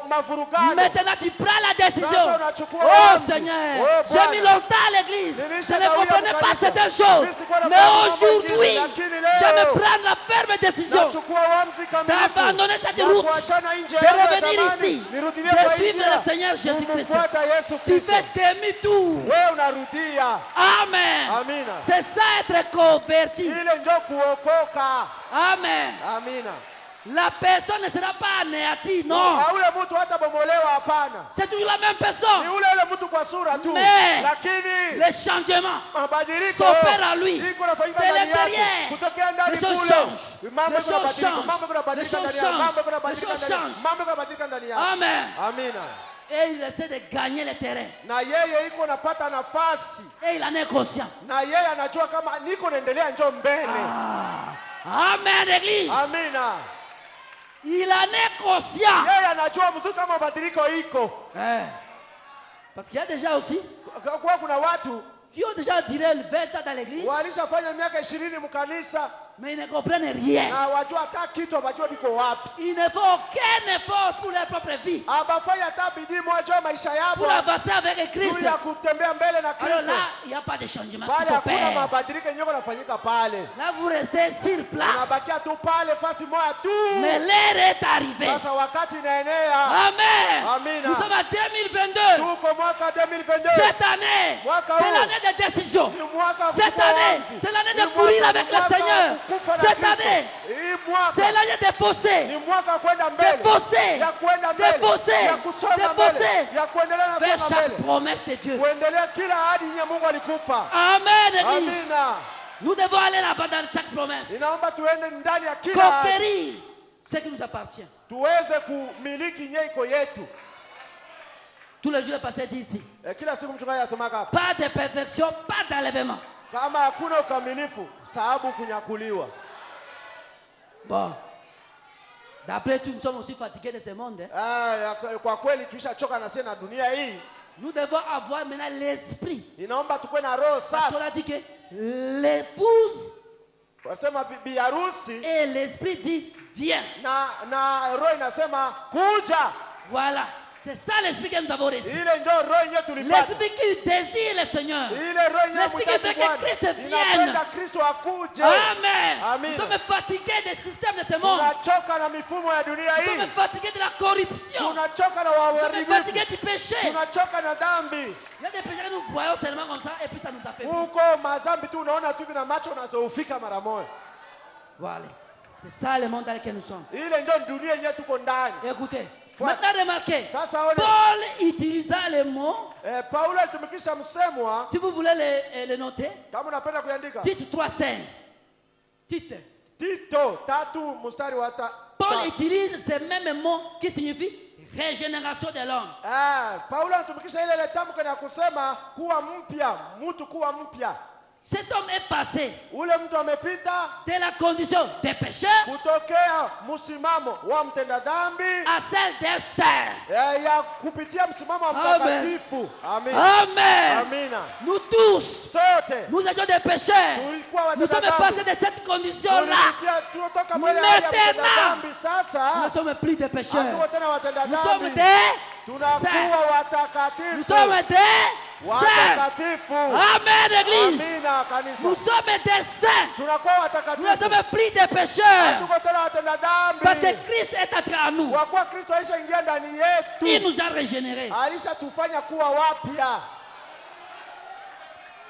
mavurugano. Maintenant tu prends la décision. Sasa unachukua Oh uamuzi. Seigneur, Oh, j'ai Bwana. mis longtemps à l'église. Nilisha Je ne kawia comprenais pas kanisa. certaines choses. Mimi sikuwa Mais nafahamu mambo aujourd'hui, mengine, lakini leo, je me prends la ferme décision Nachukua uamuzi kamilifu. d'abandonner cette Ya route, kuachana nje de yangu ya revenir zamani. ici, Nirudilie de kwa hii suivre njia. le Seigneur Jésus-Christ. Kumfuata Yesu Tu Kristo. fais demi-tour. Wewe unarudia. Amen. Amina. C'est ça être converti. Ile ndio kuokoka. Amen. Amina. La personne ne sera pas anéantie, non. Ule mtu hatabomolewa, hapana. C'est toujours la même Ni personne. ule mtu kwa sura tu. Mais Lakini les changements mabadiliko s'opèrent en lui. iko nafanyika De ndani yake. l'intérieur. Kutokea ndani Les choses kule. changent. Mambo Les choses yanabadilika, changent. mambo yanabadilika Les choses ndani yake, mambo changent. yanabadilika Les choses ndani yake, changent. mambo yanabadilika ndani yake. Amen. Amina. Et il essaie de gagner le terrain. Na yeye iko napata nafasi. Et il en est conscient. Na yeye anajua kama niko naendelea njoo mbele. Amen, l'église. Amina. Il en est conscient. Yeye anajua mzuri kama mabadiliko iko. Parce qu'il y a déjà aussi Kwa kuna watu qui ont déjà duré 20 ans dans l'église, walishafanya miaka 20 mkanisa mais ils ne comprennent rien. na wajua hata kitu wajua biko wapi. Ils ne font aucun effort pour leur propre vie, Abafanya hata bidii moja maisha yao pour avancer avec Christ. juu ya kutembea mbele na Alors Kristo. là, il n'y a pas de changement qui Pale hakuna s'opère. mabadiliko yenyewe yanafanyika pale. Là, vous restez sur place. Unabakia tu pale fasi moja tu. Mais l'heure est arrivée. Sasa wakati inaenea. Amen. Amina. Nous sommes en 2022. Tuko mwaka 2022. Cette année, Mwaka c'est huu. l'année de décision. Ni mwaka wa Cette kuchukua année, uamuzi. c'est l'année Ni de courir mwaka avec le wa Seigneur. kufa na Cette Kristo. année, Hii mwaka c'est l'année de fausser. ni mwaka kwenda mbele. De fausser. Ya kwenda mbele. De fausser. Ya kusonga De mbele. fausser. Ya kuendelea na Vers kusonga chaque mbele. promesse de Dieu. Kuendelea kila ahadi yenye Mungu alikupa. Amen, Église. Amina. Nous devons aller là-bas dans chaque promesse. Ninaomba tuende ndani ya kila ahadi. Conquérir ce qui nous appartient. Tuweze kumiliki nyeiko yetu. Tous les jours, le pasteur dit ici, Kila siku mchungaji asemaka hapa. pas de perfection, pas d'enlèvement. Kama hakuna ukamilifu, sababu kunyakuliwa. Bon. D'après tout, nous sommes aussi fatigués de ce monde. Kwa kweli tuishachoka na sisi na dunia hii. Nous devons avoir maintenant l'esprit. Ninaomba tukue na roho Parce safi. qu'on a dit que l'épouse Wasema bibi harusi et l'esprit dit viens. na roho inasema kuja. Voilà. C'est ça l'esprit que nous avons reçu. Ile ndio roho yenyewe tulipata. L'esprit qui désire le Seigneur. Ile roho yenyewe L'esprit qui veut mtaji que Bwana. Christ vienne. Inapenda Kristo akuje. Amen. Amina. Nous sommes fatigués des systèmes de ce monde. Tunachoka na mifumo ya dunia Nous hii. sommes fatigués de la corruption. Tunachoka na Nous sommes uharibifu. fatigués du péché. Tunachoka na dhambi. Il y a des péchés que nous voyons seulement comme ça et puis ça nous affaiblit. Huko mazambi tu unaona tu vina macho unazoufika mara moja. Voilà. C'est ça le monde dans lequel nous sommes. Ile ndio dunia yenyewe tuko ndani. Écoutez. Maintenant remarquez. Sasa ona. Paul utilisa le mot. Paulo alitumikisha msemwa. Si vous voulez le noter. Kama unapenda kuandika. Tite 3:5. Tite. Tito 3 mstari wa Paul utilise ces mêmes mots qui signifient régénération de l'homme. Paulo anatumikisha ile tamko na kusema kuwa mpya, mtu kuwa mpya. Cet homme est passé Ule mtu amepita de la condition de pécheur kutokea msimamo wa mtenda dhambi à celle des saints. ya kupitia msimamo wa mtakatifu. Amen. Amen. Amina. Nous tous, sote nous étions des pécheurs. Nous sommes passés de cette condition-là. Maintenant, nous ne sommes plus des pécheurs. Nous sommes des saints. Nous sommes des saints. Amen, Église. Nous sommes des saints. Nous ne sommes plus des pécheurs. Parce que Christ est entré en nous. Il nous a régénérés.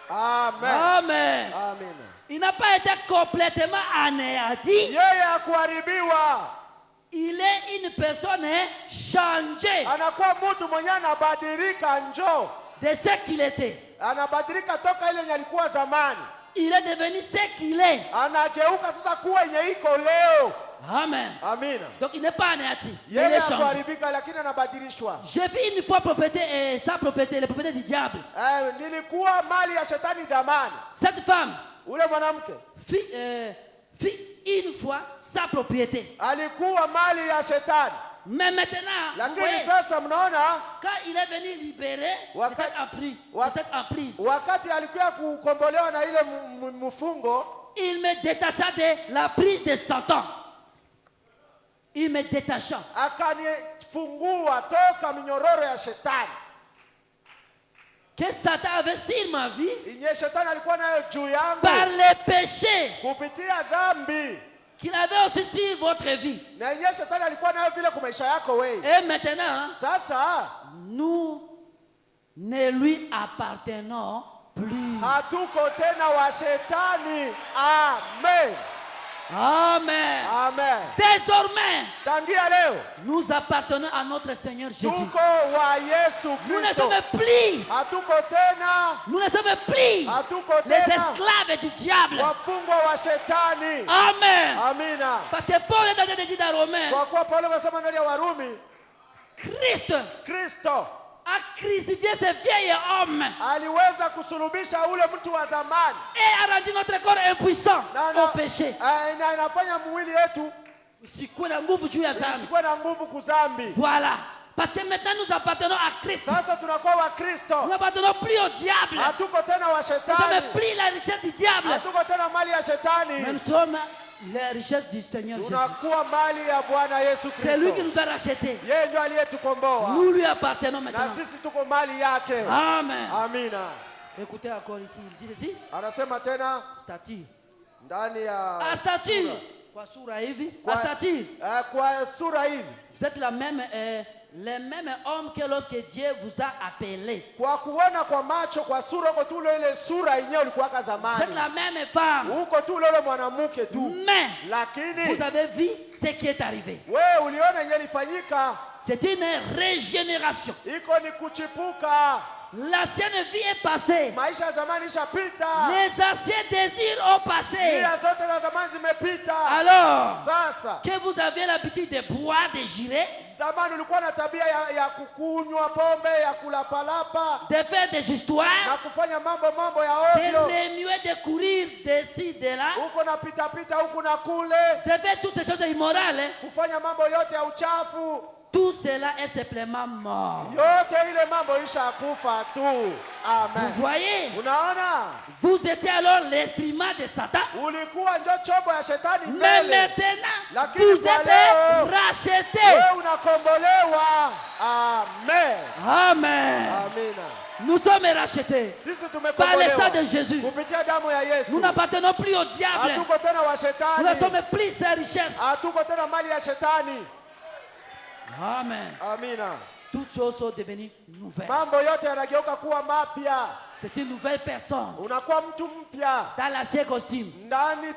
Amen. Amen. Amen. Il n'a pas été complètement anéanti. Il est une personne changée de ce qu'il était. Il est devenu ce qu'il est. Amen. Donc il n'est pas anéanti. Il est changé. J'ai vu une fois sa propriété, la propriété du diable. Cette femme fit une fois sa propriété. Mais maintenant, vous voyez, quand il est venu libérer cette emprise, il me détacha de la prise de Satan. Il me détacha. Que Satan avait sur ma vie par les péchés qu'il avait aussi sur votre vie. Et maintenant, nous ne lui appartenons plus. Amen. Amen. Amen. Désormais, nous appartenons à notre Seigneur Jésus. Nous ne sommes plus. Nous ne sommes plus les esclaves du diable. Amen. Parce que Paul est en train de dire dans Romains, Christ a crucifié ce vieil homme et a rendu notre corps impuissant au péché. Voilà. Parce que maintenant nous appartenons à Christ. Nous n'appartenons plus au diable. Nous ne sommes plus la richesse du diable. Mais nous sommes la richesse du Seigneur Jésus. C'est lui qui nous a rachetés. Nous lui appartenons maintenant. Amen. Écoutez encore ici, il dit ceci. Statue. Statue. Kwa sura hivi. Statue. Vous êtes les mêmes hommes que lorsque Dieu vous a appelé. Vous êtes la même femme. Mais vous avez vu ce qui est arrivé. C'est une régénération. L'ancienne vie est passée. Les anciens désirs ont passé. Alors que vous avez l'habitude de boire, de girer, de faire des histoires, de remuer, de courir d'ici, de là, de faire toutes ces choses immorales. Tout cela est simplement mort. Vous voyez? Vous étiez alors l'instrument de Satan. Mais maintenant, vous êtes rachetés. Amen. Nous sommes rachetés par le sang de Jésus. Nous n'appartenons plus au diable. Nous ne sommes plus sa richesse. Amen. Toutes choses sont devenues nouvelles. C'est une nouvelle personne. Dans l'ancien costume. Amen.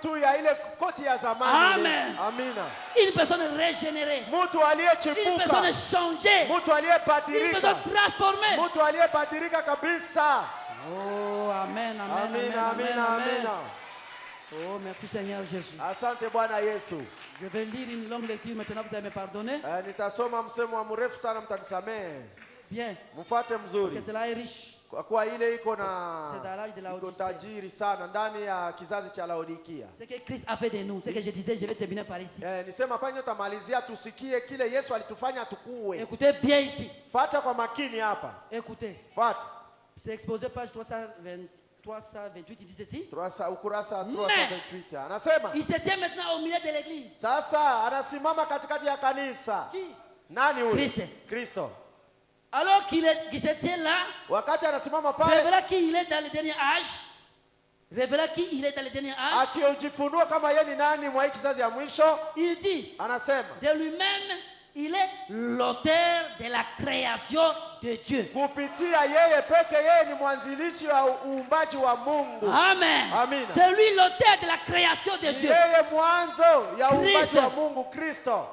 Une personne régénérée. Une personne changée. Une personne transformée. Oh, amen. Oh, merci Seigneur Jésus. Asante Bwana Yesu. Je vais lire une longue lecture maintenant, vous allez me pardonner. Nitasoma msemo mrefu sana, mtanisamehe. Bien. Mfuate Parce mzuri. que cela est riche. Kwa ile iko C'est dans l'âge de na iko Laodicée. tajiri sana ndani ya kizazi cha Laodikia. Ce que Christ a fait de nous, ce que je disais, je vais terminer par ici. Nisema panyo tamalizia tusikie kile Yesu alitufanya tukue. Écoutez bien ici. Fata kwa makini hapa. Écoutez. Fata. C'est exposé page 328, il dit ceci. Ukurasa 328. Anasema Il se tient maintenant au milieu de l'église. sasa anasimama katikati ya kanisa. Qui? Nani huyo? Kristo. Kristo. Alors qu'il se tient là, Wakati anasimama pale, révélant qui il est dans le dernier âge, révélant qui il est dans le dernier âge, akijifunua kama yeye ni nani mwa kizazi ya mwisho, il dit anasema de lui-même, il est l'auteur de la création de Dieu. kupitia yeye peke yeye ni mwanzilishi wa uumbaji wa Mungu. Amen. Amina. C'est lui l'auteur de la création de Dieu. Yeye mwanzo ya uumbaji Kristo. wa Mungu, Kristo.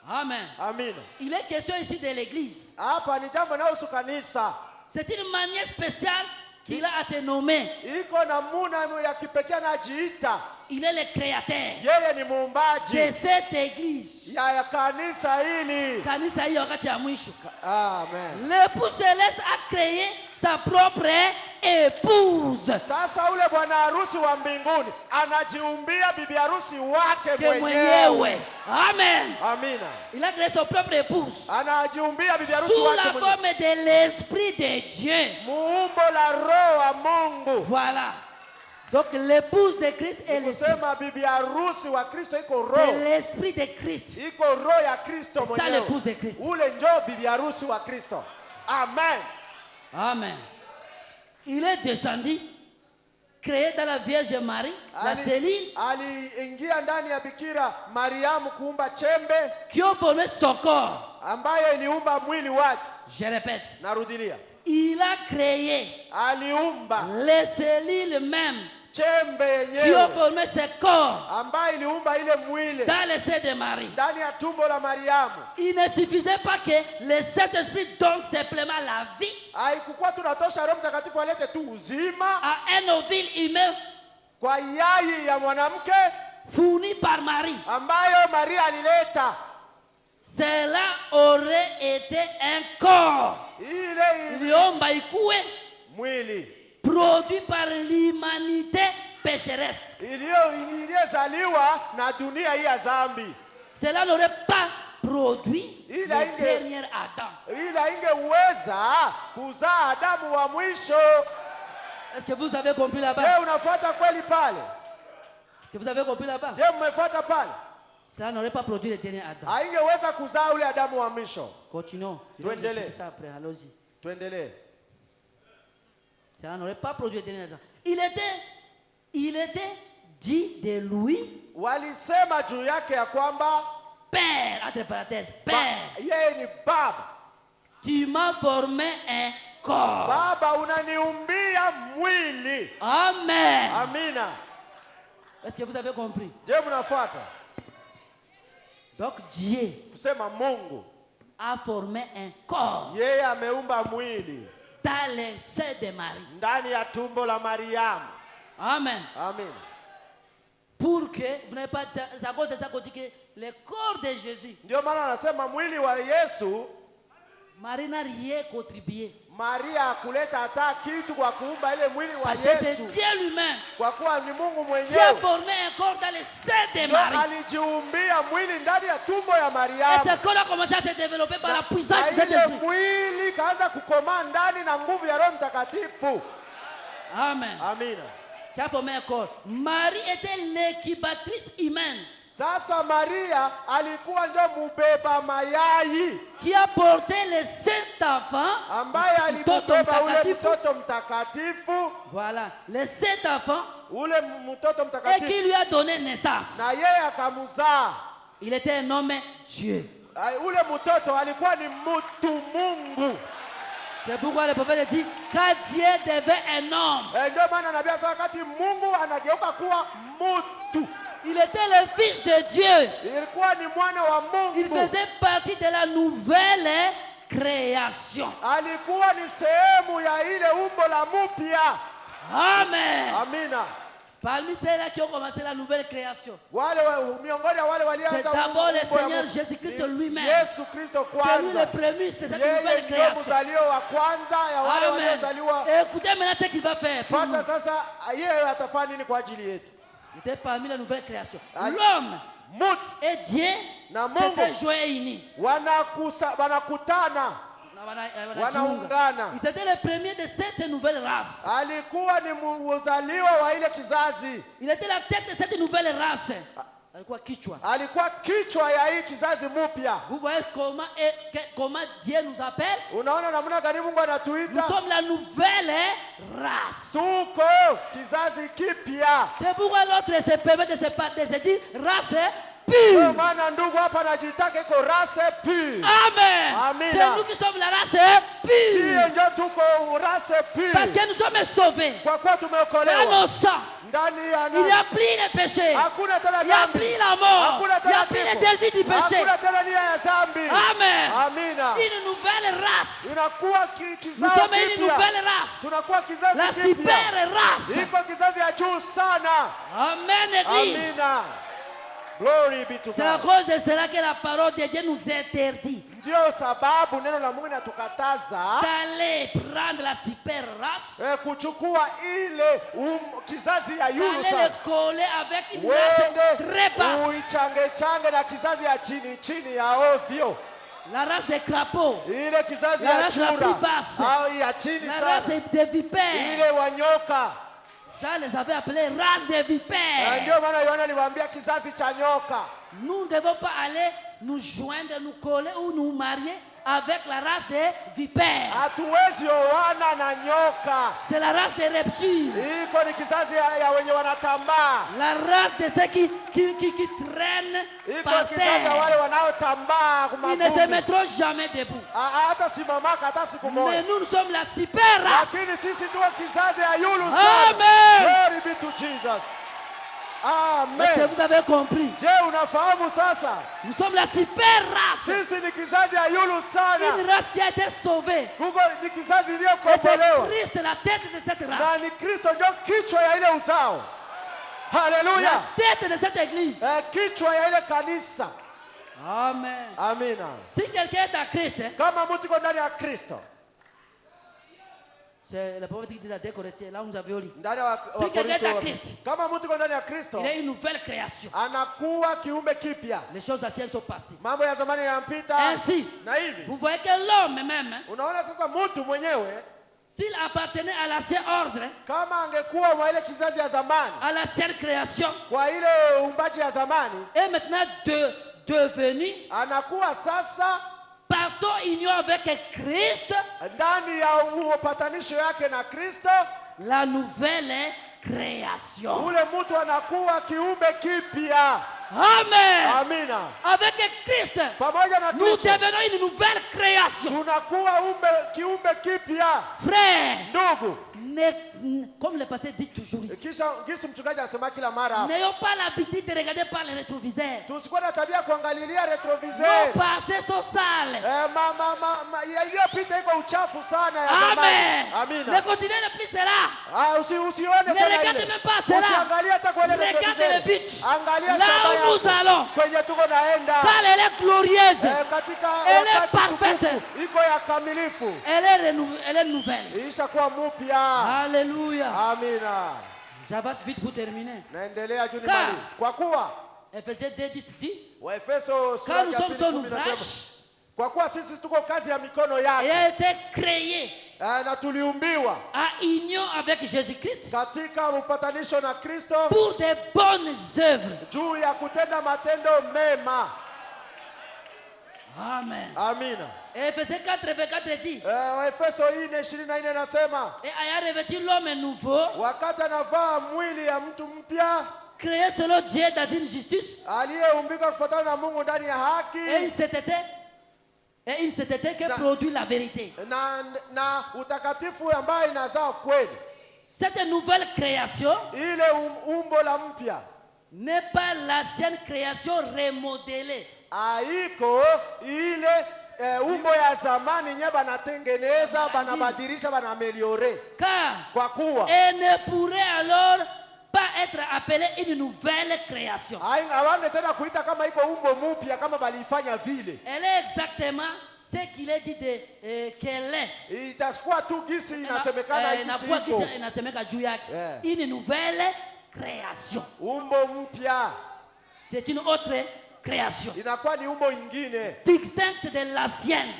Amen. Amina. Il est question ici de l'église. Hapa ni jambo linalohusu kanisa. C'est une manière spéciale qu'il a à se nommer. Iko namuna ya kipekee anajiita. Il est le créateur Yeye ni muumbaji de cette église. ya kanisa hili. Kanisa hiyo wakati ya mwisho. Amen. L'époux céleste a créé sa propre épouse. Sasa ule bwana harusi wa mbinguni anajiumbia bibi harusi wake Que mwenyewe. mwenyewe. Amen. Amina. Il a créé son propre épouse. Anajiumbia bibi harusi Sous wake la mwenyewe. forme de l'esprit de Dieu. Muumbo la roho wa Mungu. Voilà. Donc l'épouse de Christ est l'esprit. Kusema bibi harusi wa Kristo iko C'est roho. l'esprit de Christ. Iko roho ya Kristo C'est ça mwenyewe. l'épouse de Christ. Ule njoo bibi harusi wa Kristo. Amen. Amen. Il est descendu, créé dans la Vierge Marie, la Céline, aliingia ndani ya Bikira Mariamu kuumba chembe qui ont formé son corps. ambayo iliumba mwili wake. Je répète. Narudilia. Il a créé Aliumba les cellules même chembe qui ont yenyewe formé ce corps ambayo iliumba ile mwili dans le sein de Marie. ndani ya tumbo la Mariamu. Il ne suffisait pas que le Saint-Esprit donne simplement la vie Haikukuwa tunatosha Roho Mtakatifu alete tu uzima à un ovule humain kwa yai ya mwanamke fourni par Marie. ambayo Maria alileta. Cela aurait été un corps. Ile Iliomba ikuwe mwili produit par l'humanité pécheresse. iliyozaliwa na dunia hii ya dhambi. Cela n'aurait pas produit Il le a une- dernier Adam. Ila ingeweza kuzaa Adamu wa mwisho. Est-ce que vous avez compris là-bas? Je, unafuata kweli pale? Est-ce que vous avez compris là-bas? Je, mmefuata pale? Cela n'aurait pas produit le dernier Adam. Haingeweza kuzaa ule Adamu wa mwisho. Continuons. Je vais vous Tuendelee. expliquer ça après. Allons-y. Tuendelee. Cela n'aurait pas produit le dernier Adam. Il était dit de lui, Walisema juu yake ya kwamba Père, entre parenthèses, Père, yeye ni baba. tu m'as formé un corps. Baba, unaniumbia mwili. Amen. Amina. Est-ce que vous avez compris? Je, mnafuata? Donc Dieu Kusema Mungu a formé un corps yeye ameumba mwili dans le sein de Marie. ndani ya tumbo la Mariamu. Amen. Amina. Pour que, vous n'avez pas dit ça, c'est à cause de ça qu'on dit que le corps de Jésus, Ndio maana anasema mwili wa Yesu, Marie n'a rien contribué. Maria hakuleta hata kitu kwa kuumba ile mwili wa Parce que c'est Yesu, Dieu lui-même kwa kuwa ni Mungu qui a mwenyewe formé un corps dans le sein de ndio Marie. alijiumbia mwili ndani ya tumbo ya Et Mariamu. ce corps a commencé à se développer par la puissance Na de ile Saint-Esprit. mwili kaanza kukomaa ndani na nguvu ya Roho Mtakatifu. Amen. Amina. Qui a formé un corps. Marie était l'incubatrice humaine Sasa Maria alikuwa ndio mubeba mayai qui a porté le Saint-Enfant, ambaye mtoto alibeba ule mtakatifu. mtoto mtakatifu, Voilà, le Saint-Enfant, ule mtoto et mtakatifu, qui lui a donné naissance. na yeye akamzaa. Il était un homme Dieu. Ule mtoto alikuwa ni mtu Mungu. C'est pourquoi le prophète dit, quand Dieu devait un homme, Ndio maana nabii sasa wakati Mungu anageuka kuwa mtu, il était le Fils de Dieu. ilikuwa ni mwana wa Il Mungu. faisait partie de la nouvelle création. Alikuwa ni sehemu ya ile umbo la mpya. Amen. Amina. Parmi ceux-là qui ont commencé la nouvelle création, c'est d'abord le Seigneur Jésus-Christ lui-même. C'est lui le premier de cette nouvelle création. Amen. Écoutez maintenant ce qu'il va faire pour nous. Il était parmi la nouvelle création. L'homme et Dieu, c'était joyeux unis. Il était le premier de cette nouvelle race. Il était la tête de cette nouvelle race. Vous voyez comment Dieu nous appelle? Nous sommes la nouvelle race. C'est pourquoi l'autre se permet de se dire race pure. Amen. C'est nous qui sommes la race pure. Parce que nous sommes sauvés. Dans nos sangs. Il n'y a plus les péchés. Il n'y a plus la mort. Il n'y a plus les désirs du péché. Amen. Une nouvelle race. Nous sommes une nouvelle race. La super race. Amen, Église. C'est à cause de cela que la parole de Dieu nous interdit d'aller prendre la super race, d'aller le coller avec une race très basse. La race des crapauds, la race la plus basse, la race des vipères. Jean les avait appelés race des vipères. Nous ne devons pas aller nous joindre, nous coller ou nous marier avec la race des vipères. C'est la race des reptiles. La race de ceux qui traînent par terre. Ils ne se mettront jamais debout. Mais nous sommes la super race. Amen. Glory be to Jesus. Amen. Est-ce que vous avez compris? Nous sommes la super race. Une race qui a été sauvée. Et c'est Christ la tête de cette race. Alléluia. La tête de cette église. Amen. Amen. Si quelqu'un est à Christ, c'est le prophète qui dit dans 2 Corinthiens, là où nous avions lu. Si quelqu'un est à Christ, il est une nouvelle création. Les choses anciennes sont passées. Ainsi, vous voyez que l'homme même, s'il appartenait à l'ancien ordre, à l'ancienne création, et maintenant devenu, par son union avec Christ, la nouvelle création. Amen. Avec Christ, nous devenons une nouvelle création. Frère, comme le pasteur dit toujours ici, n'ayons pas l'habitude de regarder par les rétroviseurs. Nos passés sont sales. Amen. Ne continuez plus cela. Ne regardez même pas cela. Regardez le but. Là où nous allons. Car elle est glorieuse. Elle est parfaite. Elle est nouvelle. Alléluia. Amen. J'avance vite pour terminer. Car Ephésiens 2:10 dit, car nous sommes son ouvrage, et a été créé à union avec Jésus-Christ pour des bonnes œuvres. Amen. Ephésiens 4:24 dit, et ayant revêtu l'homme nouveau, créé selon Dieu dans une justice, et il s'était que produit la vérité. Cette nouvelle création n'est pas l'ancienne création remodelée. Car elle ne pourrait alors pas être appelée une nouvelle création. Elle est exactement ce qu'il est dit qu'elle est. Une nouvelle création. C'est une autre création. Distincte de l'ancienne.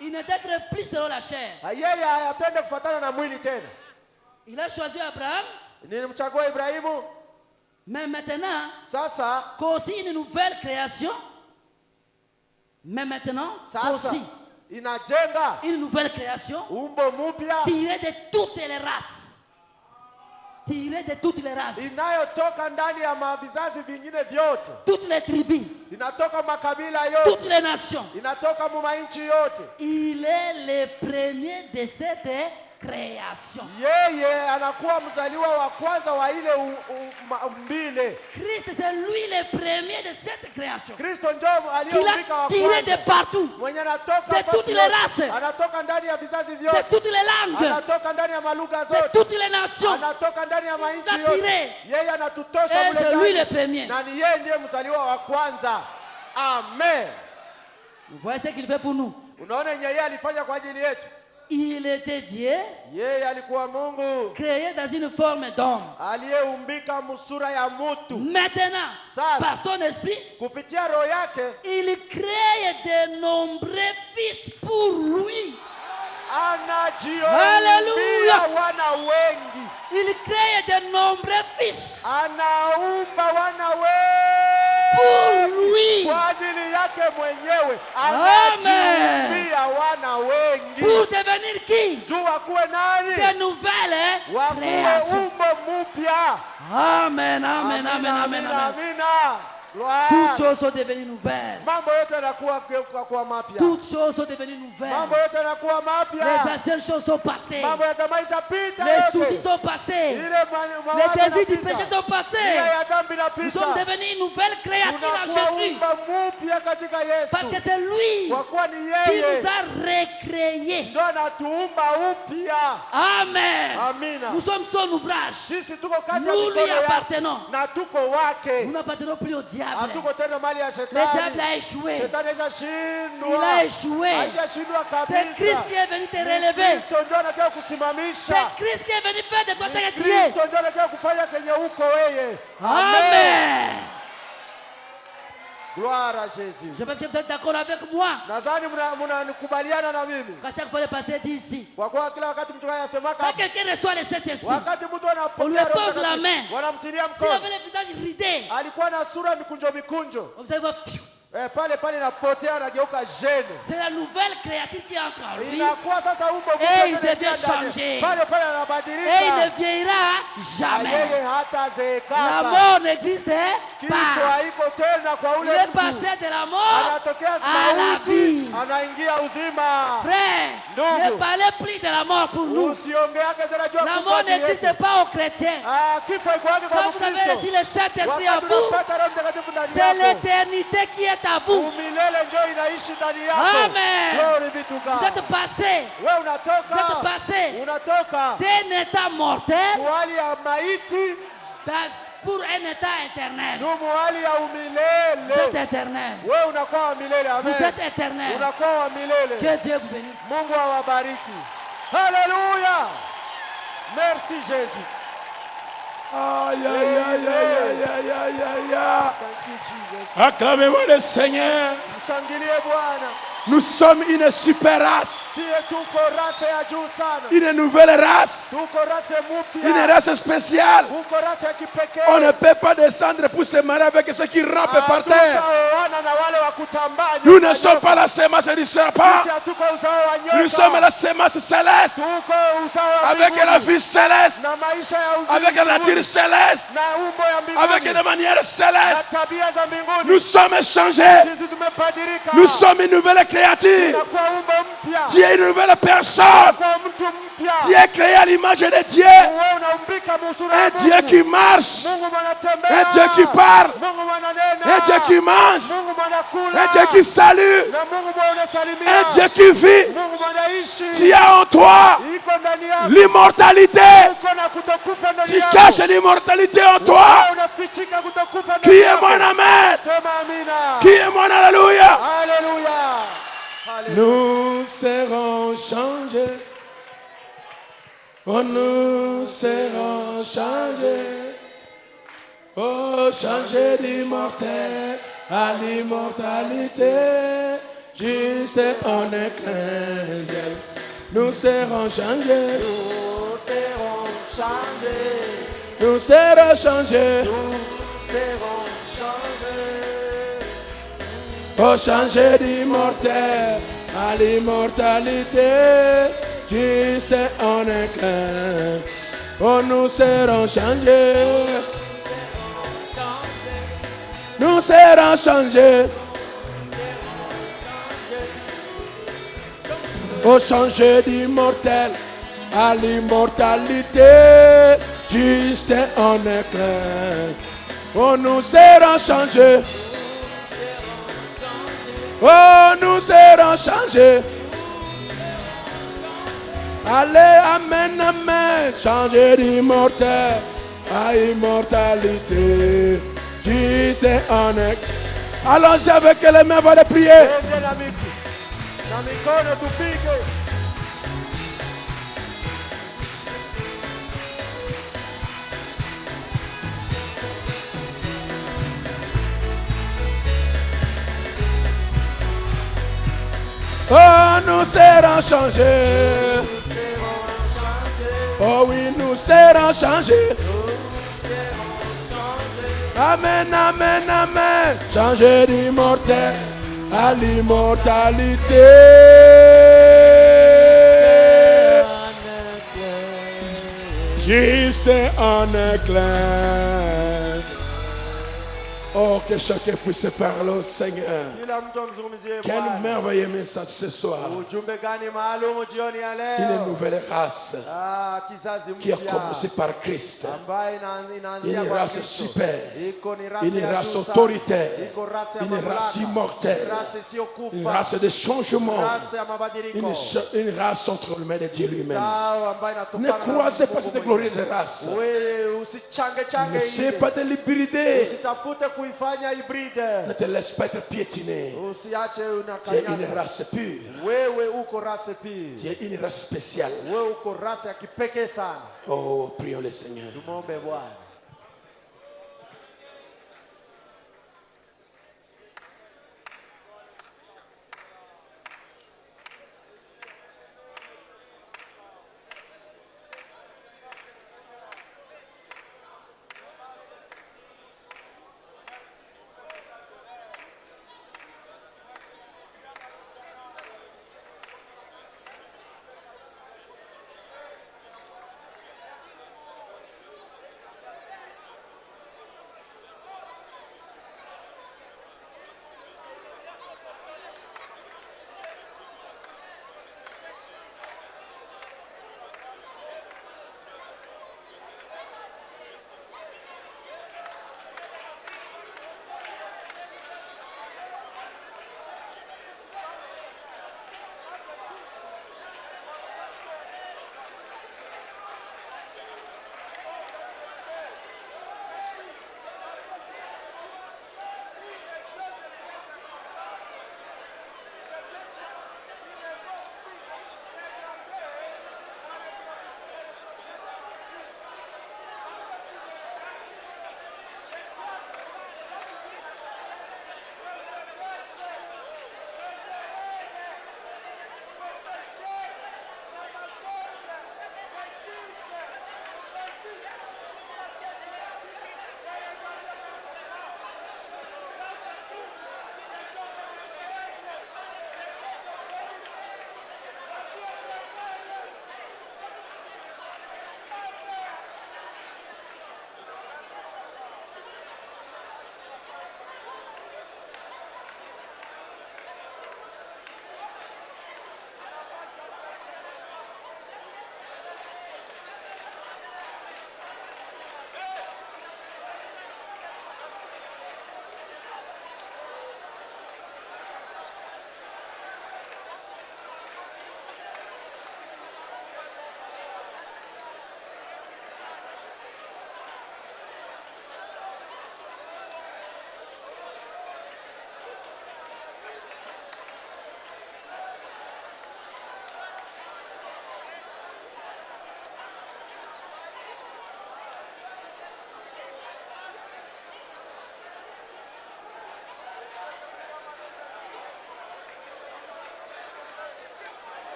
Il n'était plus selon la chair. Il a choisi Abraham. Mais maintenant, qu'aussi une nouvelle création. Mais maintenant, aussi une nouvelle création tirée de toutes les races. Tirée de toutes les races. Toutes les tribus. Toutes les nations. Il est le premier de cette création. Christ c'est lui le premier de cette création. Qu'il a tiré de partout. De toutes les races. De toutes les langues. De toutes les nations. Il a tiré. Et c'est lui le premier. Amen. Vous voyez ce qu'il fait pour nous. Il était Dieu, créé dans une forme d'homme. Maintenant, par son esprit, il crée de nombreux fils pour lui. Alléluia. Il crée de nombreux fils pour lui. Amen. Pour devenir qui? De nouvelles créations. Amen, amen, amen, amen, amen. Toutes choses sont devenues nouvelles. Toutes choses sont devenues nouvelles. Les anciennes choses sont passées. Les soucis sont passés. Les désirs du péché sont passés. Nous sommes devenus une nouvelle créature en Jésus. Parce que c'est lui qui nous a recréés. Amen. Nous sommes son ouvrage. Nous lui appartenons. Nous n'appartenons plus au diable. Le diable a échoué. Il a échoué. C'est Christ qui est venu te relever. C'est Christ qui est venu faire de toi ce que tu es. Amen. Gloire à Jésus. Je pense que vous êtes d'accord avec moi. À chaque fois le pasteur dit ici, quand quelqu'un reçoit le Saint-Esprit, on lui pose la main. S'il avait le visage ridé, vous savez, c'est la nouvelle créature qui entre en lui. Et il devient changé. Et il ne vieillira jamais. La mort n'existe pas. Il est passé de la mort à la vie. Frère, ne parlez plus de la mort pour nous. La mort n'existe pas aux chrétiens. Quand vous avez reçu le Saint-Esprit en vous, c'est l'éternité qui est à vous. Amen. Vous êtes passé. Vous êtes passé d'un état mortel pour un état éternel. Vous êtes éternel. Vous êtes éternel. Que Dieu vous bénisse. Alléluia. Merci Jésus. Aïe, aïe, aïe, aïe, aïe, aïe, aïe, aïe. Acclamez-moi le Seigneur. Nous sommes une super race. Une nouvelle race. Une race spéciale. On ne peut pas descendre pour se marier avec ceux qui rampent par terre. Nous ne sommes pas la sémence du serpent. Nous sommes la sémence céleste. Avec la vie céleste. Avec la nature céleste. Avec une manière céleste. Nous sommes changés. Nous sommes une nouvelle créature. Tu es une nouvelle personne. Tu es créé à l'image de Dieu. Un Dieu qui marche. Un Dieu qui parle. Un Dieu qui mange. Un Dieu qui salue. Un Dieu qui vit. Tu as en toi l'immortalité. Tu caches l'immortalité en toi. Criez-moi un amen. Criez-moi un alléluia. Nous serons changés. Oh, nous serons changés. Oh, changés d'immortel à l'immortalité. Juste en un clin d'œil. Nous serons changés. Nous serons changés. Nous serons changés. Nous serons changés. Oh, changer d'immortel à l'immortalité. Juste en un clin. Oh, nous serons changés. Nous serons changés. Oh, changer d'immortel à l'immortalité, juste en un clin. Oh, nous serons changés. Oh, nous serons changés. Allez, amen, amen. Changer d'immortel à immortalité, juste en un clin. Allons-y avec les mains, va les prier. Oh, nous serons changés. Oh oui, nous serons changés. Amen, amen, amen. Changer d'immortel à l'immortalité. Juste en un clin. Oh, que chacun puisse parler au Seigneur. Quel merveilleux message ce soir. Une nouvelle race qui a commencé par Christ. Une race super. Une race autoritaire. Une race immortelle. Une race de changement. Une race entre les mains de Dieu lui-même. Ne croisez pas cette glorieuse race. Ne sais pas de l'hybrider. Ne te laisse pas être piétiné. Tu es une race pure. Tu es une race spéciale. Oh, prions le Seigneur.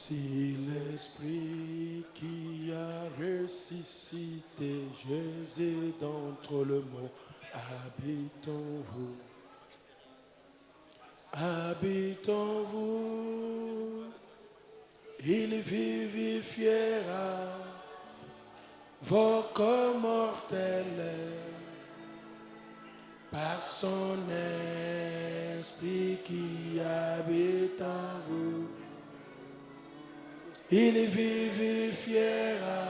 Si l'Esprit qui a ressuscité Jésus d'entre les morts habite en vous, habite en vous, il vivifiera vos corps mortels par son esprit qui habite en vous. Il vivifiera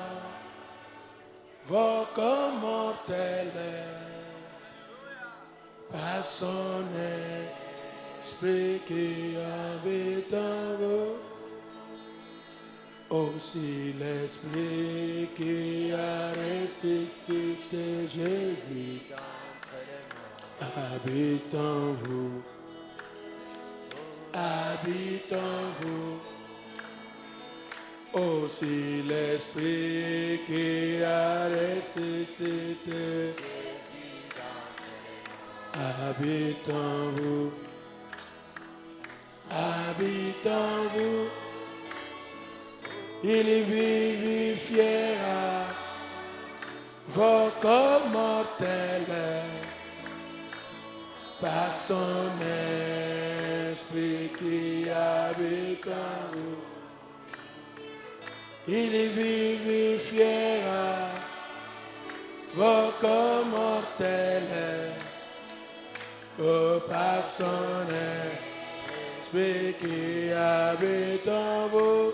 vos corps mortels par son esprit qui habite en vous. Aussi l'Esprit qui a ressuscité Jésus habite en vous, habite en vous. Aussi l'Esprit qui a ressuscité habite en vous, habite en vous. Il vivifiera vos corps mortels par son esprit qui habite en vous. Il vivifiera vos corps mortels par son esprit qui habite en vous.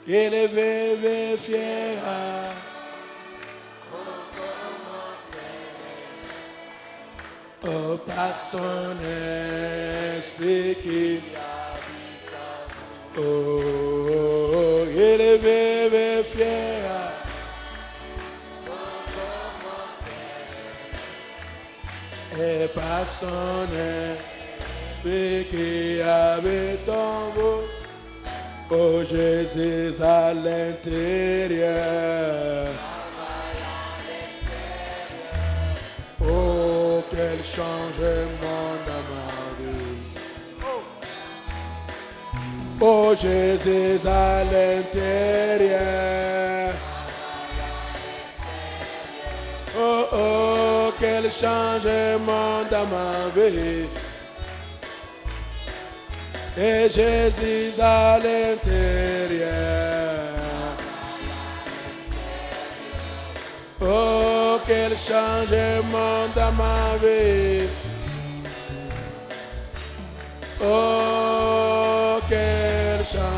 Il vivifiera vos corps mortels par son esprit qui habite en vous. Il vivifiera vos corps mortels et par son esprit qui habite en vous. Oh Jésus à l'intérieur, oh quel changement dans ma vie. Oh Jésus à l'intérieur, oh oh quel changement dans ma vie. Et Jésus à l'intérieur. Oh, quel changement dans ma vie. Oh, quel changement.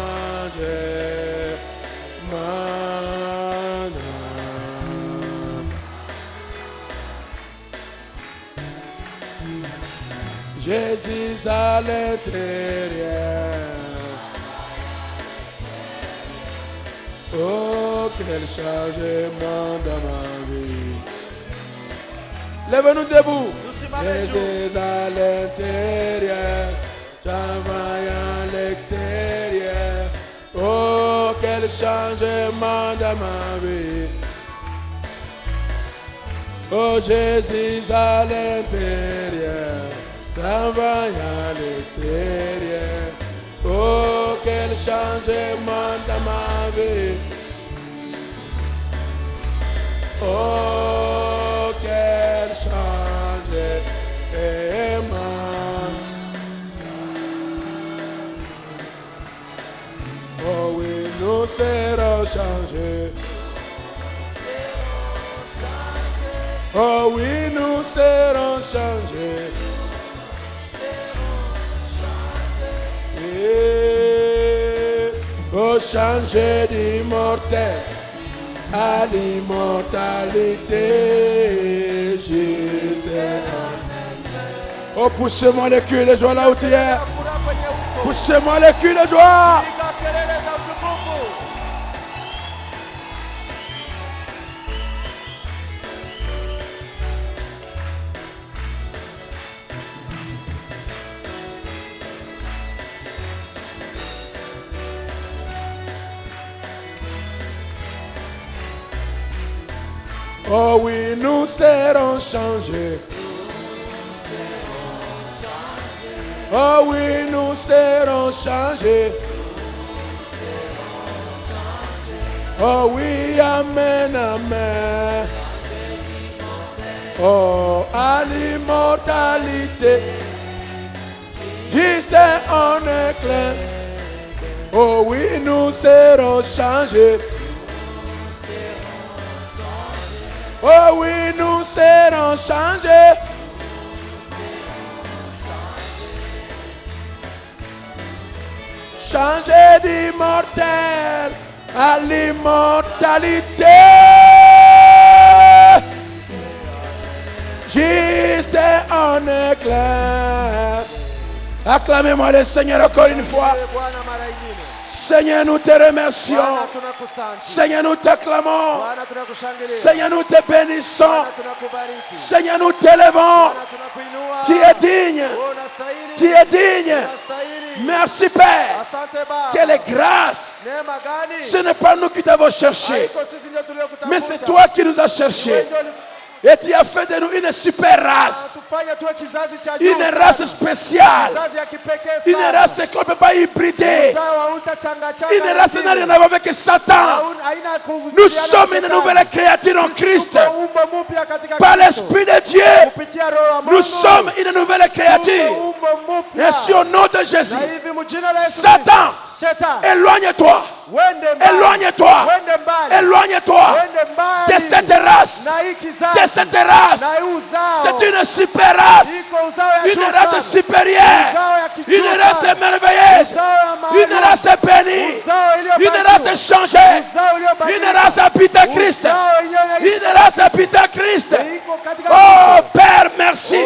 Jésus à l'intérieur. Oh, quel changement dans ma vie. Lève-nous debout. Jésus à l'intérieur. Travaille à l'extérieur. Oh, quel changement dans ma vie. Oh, Jésus à l'intérieur. Travaille à l'extérieur. Oh, quel changement dans ma vie. Oh, quel changement. Oh oui, nous serons changés. Oh oui, nous serons changés. Oh, changer d'immortel à l'immortalité juste. Oh, poussez-moi les culs de joie là où tu es. Poussez-moi les culs de joie. Oh oui, nous serons changés. Oh oui, nous serons changés. Oh oui, amen, amen. Oh, à l'immortalité, juste en éclair. Oh oui, nous serons changés. Oh oui, nous serons changés. Changés d'immortel à l'immortalité. Juste en éclair. Acclamez-moi le Seigneur encore une fois. Seigneur, nous te remercions. Seigneur, nous t'acclamons. Seigneur, nous te bénissons. Seigneur, nous t'élevons. Tu es digne. Tu es digne. Merci Père. Quelle grâce. Ce n'est pas nous qui t'avons cherché, mais c'est toi qui nous as cherchés. Et tu as fait de nous une super race. Une race spéciale. Une race qu'on ne peut pas hybrider. Une race qui n'a rien à voir avec Satan. Nous sommes une nouvelle créature en Christ. Par l'Esprit de Dieu, nous sommes une nouvelle créature. Merci au nom de Jésus. Satan, éloigne-toi. Éloigne-toi. Éloigne-toi de cette race. De cette race. C'est une super race. Une race supérieure. Une race merveilleuse. Une race bénie. Une race changée. Une race habitée à Christ. Une race habitée à Christ. Oh Père, merci.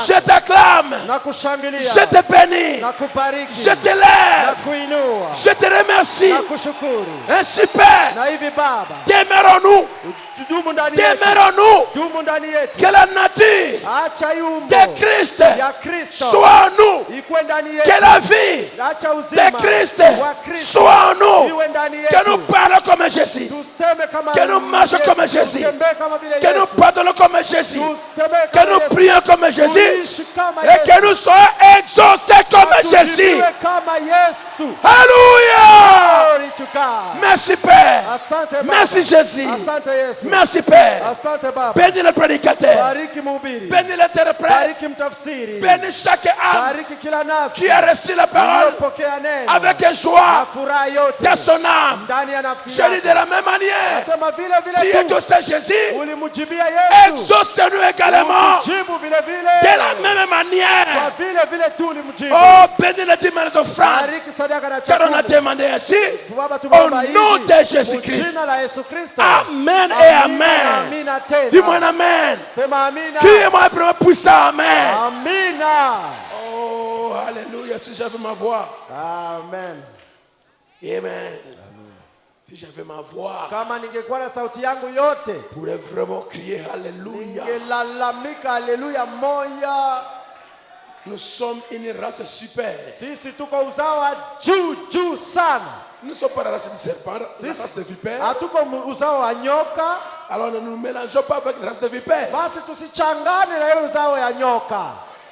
Je t'acclame. Je te bénis. Je te lève. Je te remercie. Ainsi Père, demeurons-nous. Demeurons-nous. Que la nature de Christ soit en nous. Que la vie de Christ soit en nous. Que nous parlons comme Jésus. Que nous marchons comme Jésus. Que nous pardonnons comme Jésus. Que nous prions comme Jésus. Et que nous soyons exaucés comme Jésus. Alléluia. Merci Père. Merci Jésus. Merci Père. Bénis le prédicateur. Bénis l'interprète. Bénis chaque âme qui a reçu la parole avec joie dans son âme. Je dis de la même manière, tu exauces Jésus, exauce-nous également de la même manière. Oh, bénis le dimanche offrande, car on a demandé ainsi au nom de Jésus-Christ. Amen et amen. Dis-moi un amen. Criez-moi un premier puissant amen. Oh, alléluia. Si j'avais ma voix. Amen. Amen. Si j'avais ma voix, kama ningekuwa na sauti yangu yote, pourrais vraiment crier alléluia. Ningelalamika haleluya moya. Nous sommes une race super. Sisi tuko uzao wa juu sana. Nous ne sommes pas la race du serpent, la race de vipère. Hatuko uzao wa nyoka. Alors ne nous mélangeons pas avec la race de vipère. Basi tusichangane na hiyo uzao ya nyoka.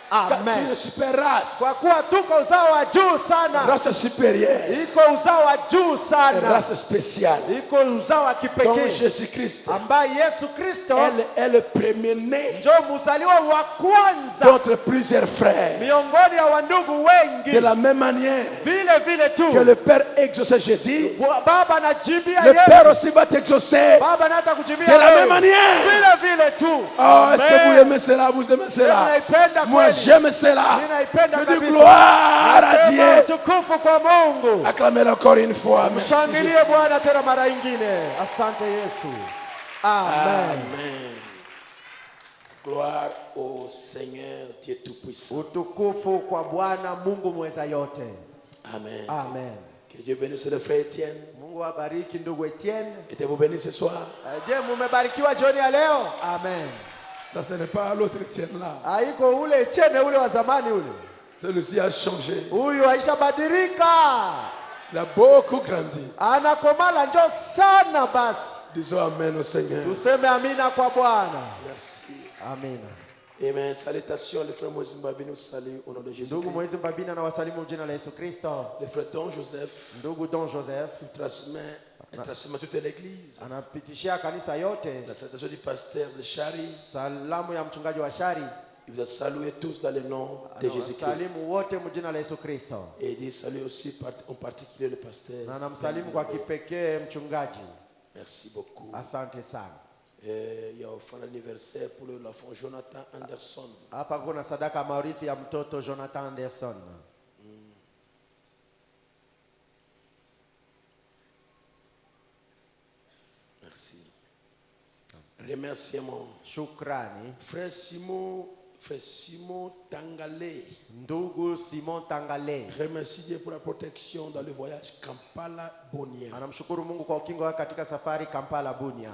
Amen. C'est une super race. Kwa kuwa tuko uzao wa juu sana. Race supérieure. Iko uzao wa juu sana. Race spéciale. Iko uzao wa kipekee. Donc Jésus-Christ. Ambaye Yesu Kristo. Elle est le premier-né. Ndio mzaliwa wa kwanza. D'entre plusieurs frères. Miongoni ya wandugu wengi. De la même manière. Vile tu. Que le Père exauce Jésus. Baba anajibia Yesu. Le Père aussi va t'exaucer. Baba anataka kujibia. De la même manière. Vile tu. Oh, est-ce que vous aimez cela? Vous aimez cela? Moi, j'aime cela. Je dis gloire à Dieu. Acclamez encore une fois. Merci. Amen. Gloire au Seigneur Dieu Tout-Puissant. Amen. Amen. Que Dieu bénisse le frère Étienne. Et vous bénisse ce soir. Amen. Ça, ce n'est pas l'autre Étienne là. Celui-ci a changé. Il a beaucoup grandi. Disons Amen au Seigneur. Merci. Amen. Amen. Salutations, le frère Moïse Mbabi nous salue au nom de Jésus. Le frère Don Joseph. Ndugu Don Joseph transmet Intrasement toute l'église. Anapitishia kanisa yote. La salutation du pasteur de Chari. Salamu ya mchungaji wa Shari. Il vous a salué tous dans le nom de Jésus-Christ. Salimu wote mjina la Yesu Kristo. Et il dit salut aussi en particulier le pasteur. Na namsalimu kwa kipekee mchungaji. Merci beaucoup. Asante sana. Il y a offert l'anniversaire pour l'enfant Jonathan Anderson. Hapa kuna sadaka maurithi ya mtoto Jonathan Anderson. Merci. Remerciement. Shukrani. Frère Simon Tangale. Ndugu Simon Tangale. Remercie Dieu pour la protection dans le voyage Kampala-Bunia. Anamshukuru Mungu kwa ukingo wake katika safari Kampala-Bunia.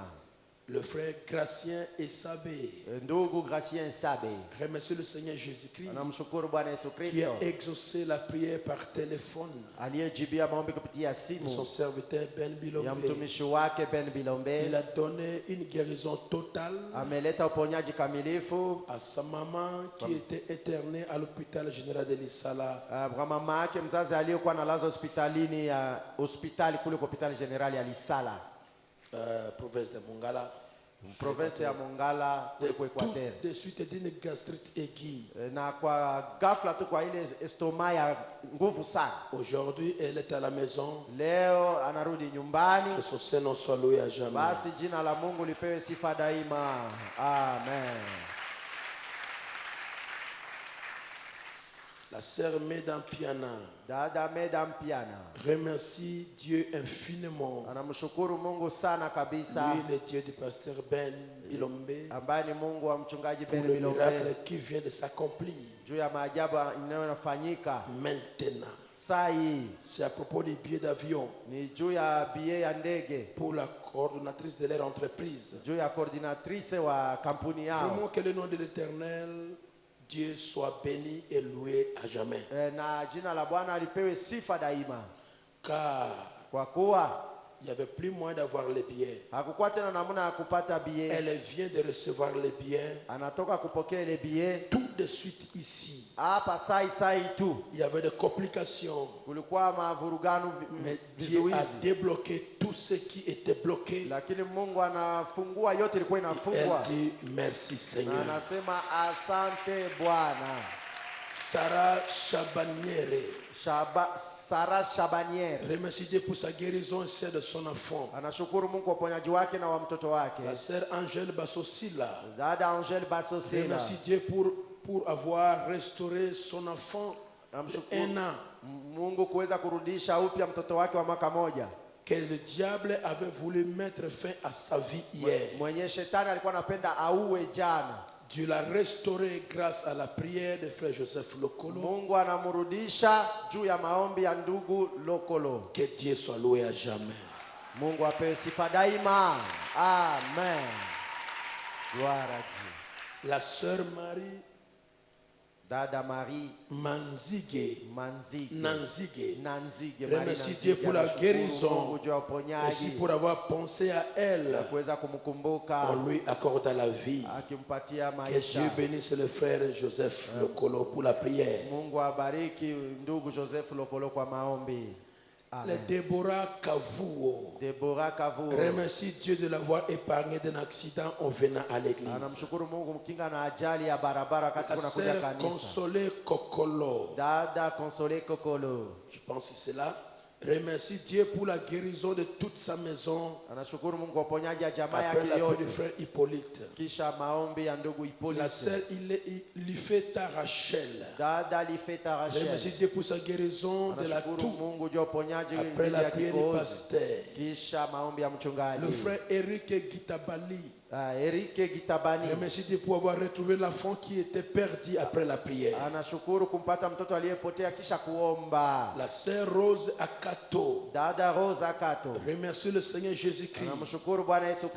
Le frère Gracien Esabe. Ndugu Gracien Esabe. Remercie le Seigneur Jésus-Christ. Anamshukuru Bwana Yesu Qui Kristo. a exaucé la prière par téléphone. Aliyejibia maombi kupitia simu. Son serviteur Ben Bilombe. Ya mtumishi wake Ben Bilombe. Il a donné une guérison totale. Ameleta uponyaji kamilifu. À sa maman qui était internée à l'hôpital général de Lisala. Kwa mama yake mzazi aliyokuwa analazwa hospitalini ya hospitali kule kwa hospitali generali ya Lisala. Province de Mongala. Province ya Mongala kule kwa Equateur. De suite d'une gastrite aiguë. Na kwa ghafla tu kwa ile estomac ya nguvu sana. Aujourd'hui, elle est à la maison. Leo anarudi nyumbani. Que son Seigneur soit loué à jamais. Basi jina la Mungu lipewe sifa daima. Amen. La sœur Mesdames Piana. Dada Mesdames Piana. Remercie Dieu infiniment. Anamshukuru Mungu sana kabisa. Lui, le Dieu du pasteur Ben Bilombe. Ambaye ni Mungu wa mchungaji Ben Bilombe. Bilombe. Pour le miracle qui vient de s'accomplir. Juu ya maajabu inayofanyika. Maintenant. Sai. C'est à propos des billets d'avion. Ni juu ya billet ya ndege. Pour la coordonnatrice de leur entreprise. Juu ya coordinatrice wa kampuni yao. Vraiment que le nom de l'Éternel Dieu soit béni et loué à jamais. Na jina la Bwana lipewe sifa daima. Car kwa kuwa il n'y avait plus moyen d'avoir les billets. Hakukuwa tena namna ya kupata billet. Elle vient de recevoir les billets. Anatoka kupokea les billets. Tout de suite ici. Hapa sai tu. Il y avait des complications. Kulikuwa mavurugano mais Dieu a débloqué tout ce qui était bloqué. Lakini Mungu anafungua yote ilikuwa inafungwa. Elle dit merci Seigneur. Anasema asante Bwana. Sarah Chabaniere. Sarah Chabaniere. Remercie Dieu pour sa guérison et celle de son enfant. Anashukuru Mungu kwa uponyaji wake na wa mtoto wake. La sœur Angèle Basosila. Dada Angèle Basosila. Remercie Dieu pour avoir restauré son enfant un an. Mungu kuweza kurudisha upya mtoto wake wa mwaka moja. Que le diable avait voulu mettre fin à sa vie hier. Mwenye shetani alikuwa anapenda auwe jana. Dieu l'a restauré grâce à la prière de frère Joseph Lokolo. Mungu anamrudisha juu ya maombi ya ndugu Lokolo. Que Dieu soit loué à jamais. Mungu apewe sifa daima. Amen. Gloire à Dieu. La sœur Marie. Dada Marie Nanzige. Remercie Dieu pour la guérison. Merci pour avoir pensé à elle. On lui accorde la vie. Que Dieu bénisse le frère Joseph Lokolo pour la prière. Le Déborah Kavuo. Remercie Dieu de l'avoir épargné d'un accident en venant à l'église. La sœur Consolée Kokolo. Je pense que c'est là. Remercie Dieu pour la guérison de toute sa maison. Après l'appel du frère Hippolyte. La sœur Lifeta Rachel. Remercie Dieu pour sa guérison de la toux. Après la prière du pasteur. Le frère Eric Gitabali. Remercie Dieu pour avoir retrouvé l'enfant qui était perdu après la prière. La sœur Rose Akato. Remercie le Seigneur Jésus-Christ pour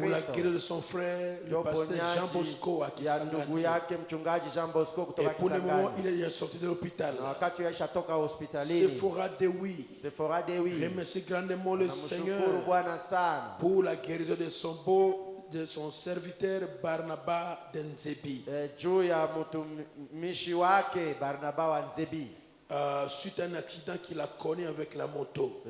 la guérison de son frère, le pasteur Jean Bosco à Kisangani. Et pour le moment, il est déjà sorti de l'hôpital. Sephora Dewi. Remercie grandement le Seigneur pour la guérison de son beau de son serviteur Barnaba Denzebi. Suite à un accident qu'il a connu avec la moto.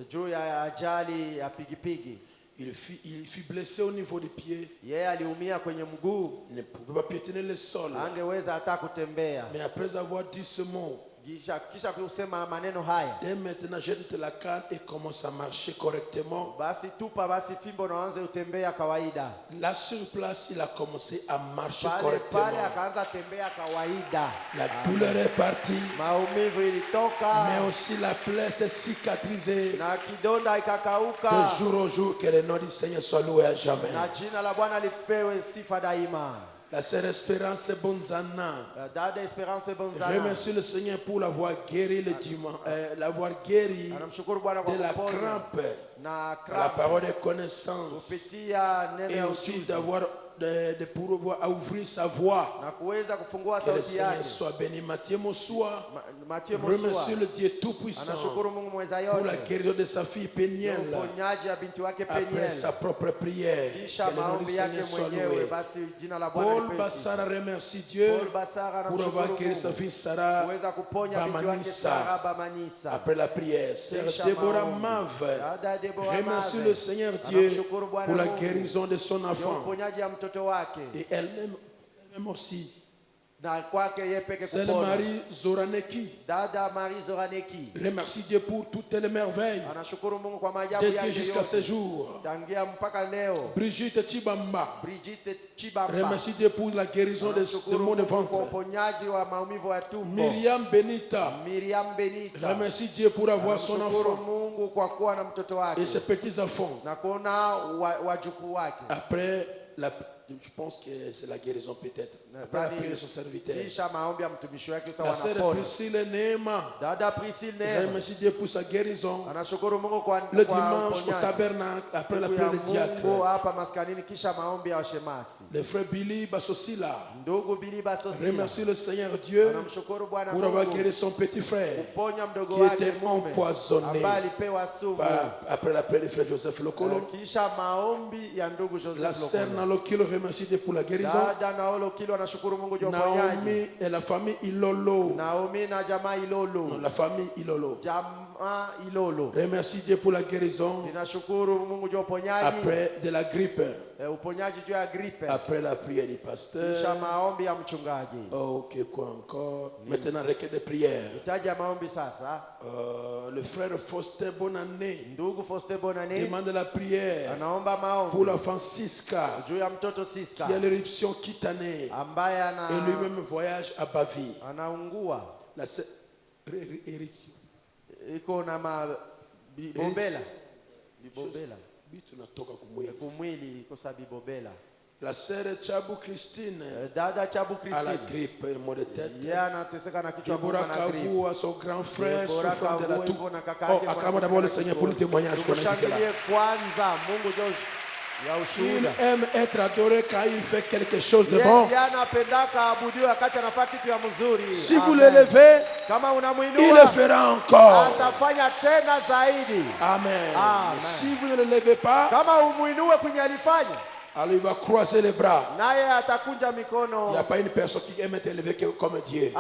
Il fut blessé au niveau des pieds. Yeye aliumia kwenye mguu. Il ne pouvait pas piétiner le sol. Angeweza hata kutembea. Mais après avoir dit ce mot, kisha kusema maneno haya, dès maintenant jette la canne et commence à marcher correctement. Basi tupa basi fimbo na anze utembea kawaida. Là sur place, il a commencé à marcher correctement. Pale akaanza tembea kawaida. La douleur est partie. Maumivu ilitoka. Mais aussi la plaie s'est cicatrisée. Na kidonda ikakauka. De jour au jour, que le nom du Seigneur soit loué à jamais. Na jina la Bwana lipewe sifa daima. La sœur Espérance Bonzana. Dada Espérance Bonzana. Remercie le Seigneur pour l'avoir guéri le dimanche, l'avoir guéri de la crampe, la parole de connaissance, et aussi d'avoir de pouvoir ouvrir sa voix. Que le Seigneur soit béni. Matthieu Mossoua remercie le Dieu Tout-Puissant pour la guérison de sa fille Péniel après sa propre prière. Que le nom du Seigneur soit loué. Paul Bassara remercie Dieu pour avoir guéri sa fille Sarah Bamanissa après la prière. Sœur Déborah Mave remercie le Seigneur Dieu pour la guérison de son enfant. Et elle-même aussi. C'est Marie Zoraneki. Remercie Dieu pour toutes les merveilles de Dieu jusqu'à ce jour. Brigitte Chibamba. Remercie Dieu pour la guérison de maux de ventre. Myriam Benita. Remercie Dieu pour avoir son enfant et ses petits enfants. Après je pense que c'est la guérison peut-être. Après la prière de son serviteur. La sœur Priscille Neema. Remercie Dieu pour sa guérison. Le dimanche au tabernacle après la prière de diacre. Le frère Billy Basosila. Remercie le Seigneur Dieu pour avoir guéri son petit frère qui était empoisonné après la prière du frère Joseph Lokolo. La sœur Nalokilo remercie Dieu pour la guérison. Naomi et la famille Ilolo. La famille Ilolo. Remercie Dieu pour la guérison. Après de la grippe. Après la prière du pasteur. Ok, quoi encore? Maintenant, requête de prière. Le frère Faustin Bonannée demande la prière pour l'enfant Siska qui a l'éruption cutanée et lui-même voyage à Bavie. La éruption. La sœur Chabou Christine a la grippe et maux de tête. Deborah Kavu a son grand frère souffrant de la toux. Oh, acclamons d'abord le Seigneur pour le témoignage qu'on a dit là. Il aime être adoré quand il fait quelque chose de bon. Si vous l'élevez, il le fera encore. Amen. Si vous ne l'élevez pas, alors il va croiser les bras. Il n'y a pas une personne qui aime être élevée comme Dieu.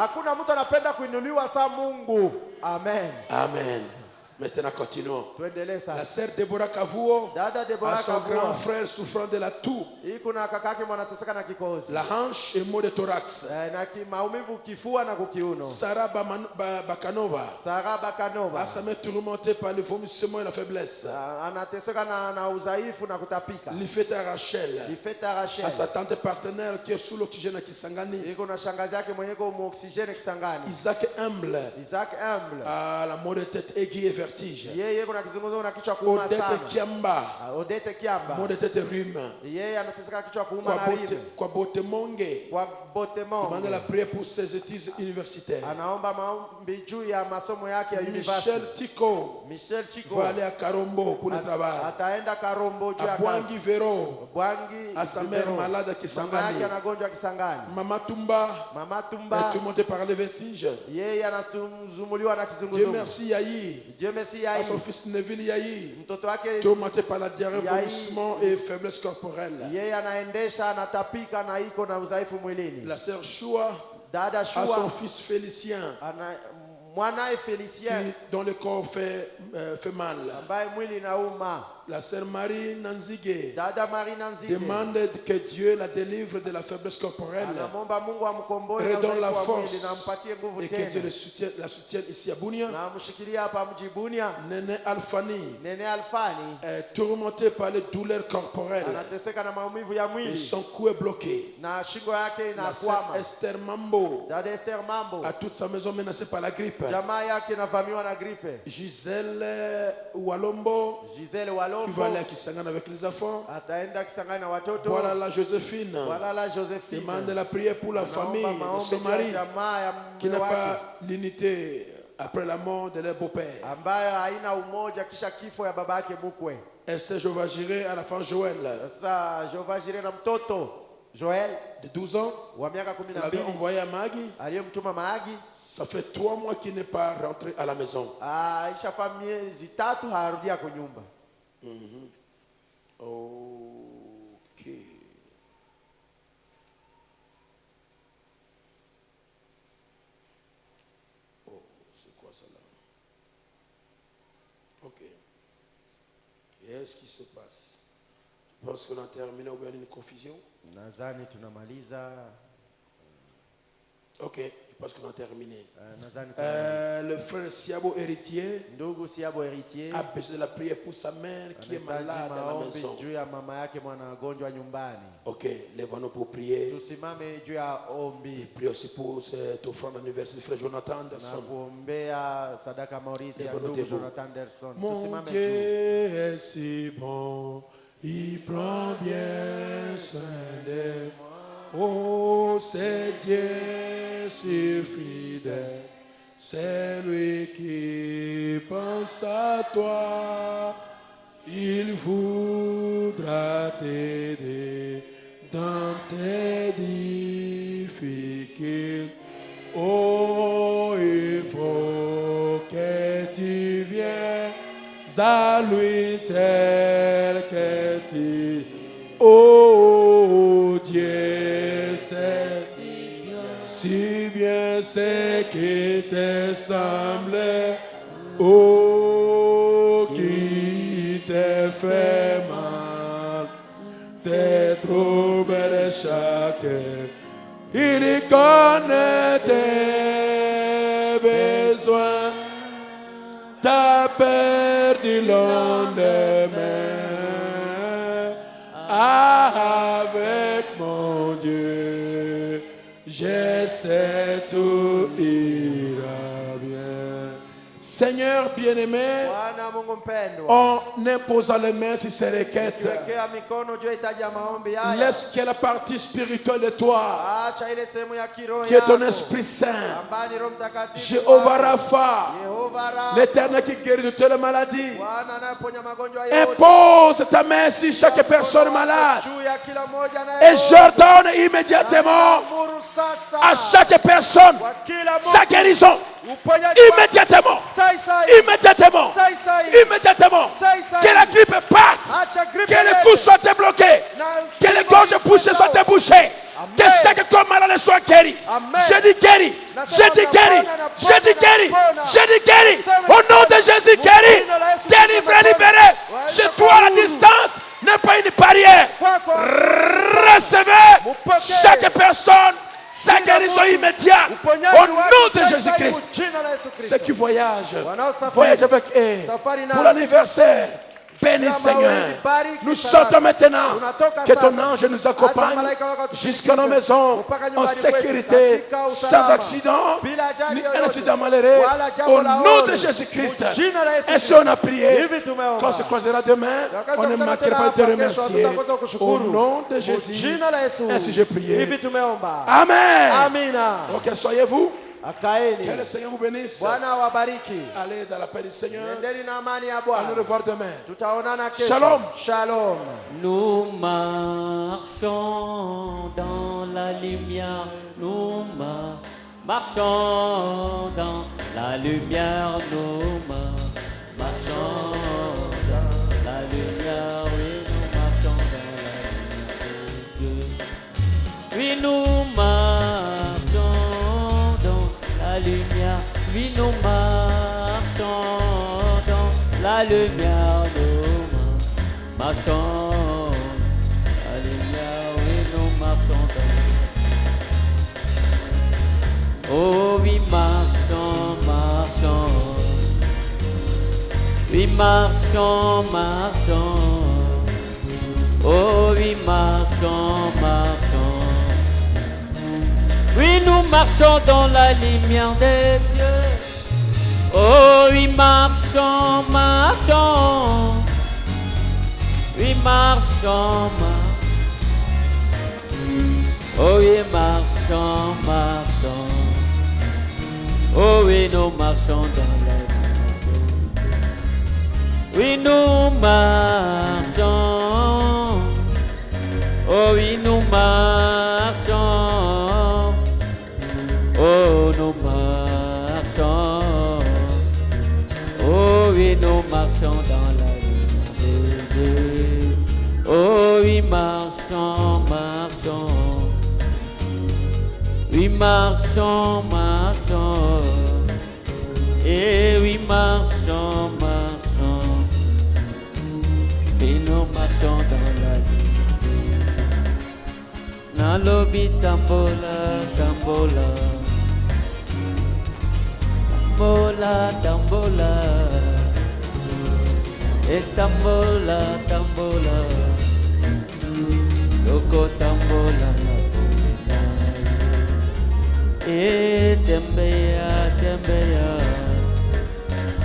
Amen. Amen. Maintenant continuons. La sœur Deborah Kavuo a son grand frère souffrant de la toux, la hanche et maux de thorax. Sarah Bakanova a sa main tourmentée par le vomissement et la faiblesse. Lifeta Rachel a sa tante partenaire qui est sous l'oxygène à Kisangani. Isaac Humble a la maux de tête aiguë et vertige. Odette Kiamba maux de tête rhume. Kwabote Monge demande la prière pour ses études universitaires. Michel Tiko va aller à Karombo pour le travail. À Bwangi Vero à sa mère malade à Kisangani. Mama Tumba est tourmentée par les vertiges. Dieu merci Yahi. À son fils Neville Yahi, tourmenté par la diarrhée, vomissement et faiblesse corporelle. La sœur Choua a son fils Félicien, dont le corps fait mal. La sœur Marie Nanzige Dada Marie Nanzige demande que Dieu la délivre de la faiblesse corporelle, anamwomba Mungu amkomboe na redonne la udhaifu wa mwili force na ampatie nguvu et que Dieu tena. la soutienne ici à Bunia. Na amshikilie hapa mji Bunia. Nene Alfani Nene Alfani est tourmenté par les douleurs corporelles. anateseka na maumivu ya Et mwili son cou est bloqué. na shingo yake La sœur inakwama. Esther Mambo Dada Esther Mambo a toute sa maison menacée par la grippe. jamaa yake inavamiwa na gripe. Gisèle Walombo Giselle qui va Walombo aller à Kisangani avec les enfants. ataenda Kisangani na watoto. Voilà la Joséphine. Voilà la Joséphine. Demande la prière pour la Anaomba famille de maombi son juu ya mari jamaa ya qui mume n'a wake pas l'unité après la mort de leur beau-père. ambayo haina umoja kisha kifo ya baba yake mkwe. Esther Jovagiré à la fin Joël Sasa Jehova Jireh na mtoto Joel de 12 ans. wa miaka On l'avait 12 envoyé à Magui. aliyemtuma Maagi Ça fait 3 mois qu'il n'est pas rentré à la maison. aishafa miezi 3 harudia kwa nyumba. Ok. Oh, c'est quoi ça là? Ok. Qu'est-ce qui se passe? Je pense qu'on a terminé ou bien une confusion? Nadhani tunamaliza. Ok, je pense qu'on a terminé. Nadhani tunamaliza. Le frère Siabo héritier Ndugu Siabo héritier a besoin de la prière pour sa mère qui est malade anahitaji à la maombi maison. juu ya mama yake mwanagonjwa nyumbani. Ok, lève-nous pour prier. Tusimame juu ya ombi Prie aussi pour cette offrande d'anniversaire du frère Jonathan na Anderson. kuombea sadaka mauriti ya Lève-nous ndugu debout. Jonathan Anderson. Mon Tusimame Dieu juu. est si bon, il prend bien soin de moi. Oh, c'est Dieu si fidèle, c'est lui qui pense à toi. Il voudra t'aider dans tes difficultés. Oh, il faut que tu viennes à lui tel que tu. Oh, Dieu sait si bien ce qui te semble. Oh, qui te fait mal, tes troubles chaque. Il connaît tes besoins, ta peur du lendemain. Avec mon Dieu, je sais tout ira bien. Seigneur bien-aimé, Bwana Mungu mpendwa, en imposant les mains sur ces requêtes, kiwekea mikono juu ya hitaji ya maombi haya. laisse que la partie spirituelle de toi, Acha ile sehemu ya kiroho qui est ton yako, Esprit Saint, ambaye ni Roho Mtakatifu Jéhovah wako. Rapha, Yehova Rafa, l'Éternel qui guérit de toutes les maladies, Bwana anayeponya magonjwa yote. impose ta main sur chaque personne malade Juu ya kila mmoja et j'ordonne immédiatement Amuru sasa à chaque personne kwa kila sa mtu guérison uponyaji immédiatement, sai sai immédiatement, sai sai immédiatement. sai sai. Que la grippe parte, Acha gripe que les iende. coups soient débloqués, Na que les kibo gorges poussées soient ipata. débouchées, Amen. que chaque corps malade soit guéri. Amen. Je dis guéri, je dis guéri, je dis guéri, je dis guéri. Au nom de Jésus, guéri, délivré, libéré. Chez toi, la distance n'est pas une barrière. Recevez chaque personne sa guérison immédiate au nom de Jésus-Christ. Ceux qui voyagent, voyagent avec eux pour l'anniversaire. Béni Seigneur. Nous sortons maintenant. Que ton ange nous accompagne jusqu'à nos maisons en sécurité, sans accident, ni un accident malheureux. Au nom de Jésus-Christ. Ainsi on a prié. Quand on se croisera demain, on ne manquera pas de te remercier. Au nom de Jésus. Ainsi j'ai prié. Amen. Amina. Ok, soyez-vous. Que Akaeni. le Seigneur vous bénisse. Bwana wabariki. Allez dans la paix du Seigneur. Nendeni na amani ya À nous Bwana. revoir demain. Tutaonana kesho. Shalom. Shalom. Nous marchons dans la lumière, nous marchons dans la lumière, nous marchons dans la lumière, oui, nous marchons dans la lumière. Oui, nous marchons dans la lumière, oui, nous marchons dans la lumière, nous marchons. marchons, alléluia, oui, nous marchons dans. Oh oui, marchons, marchons, oui, marchons, marchons, oh oui, marchons, marchons, oui, nous marchons dans la lumière de Dieu. Oh oui, marchons, marchons, oui, marchons, oh oui, marchons, marchons, oh oui, nous marchons dans la vie. Oui, nous marchons, oh oui, nous marchons, oh nous marchons, oh oui, nous marchons dans la vie. Oh oui, marchons, marchons, oui, marchons, marchons, et oui, marchons, marchons, et nous marchons dans la vie. Nalobi tambola, tambola, tambola, tambola, et tambola, tambola, loco tambola, e tembeya, tembeya,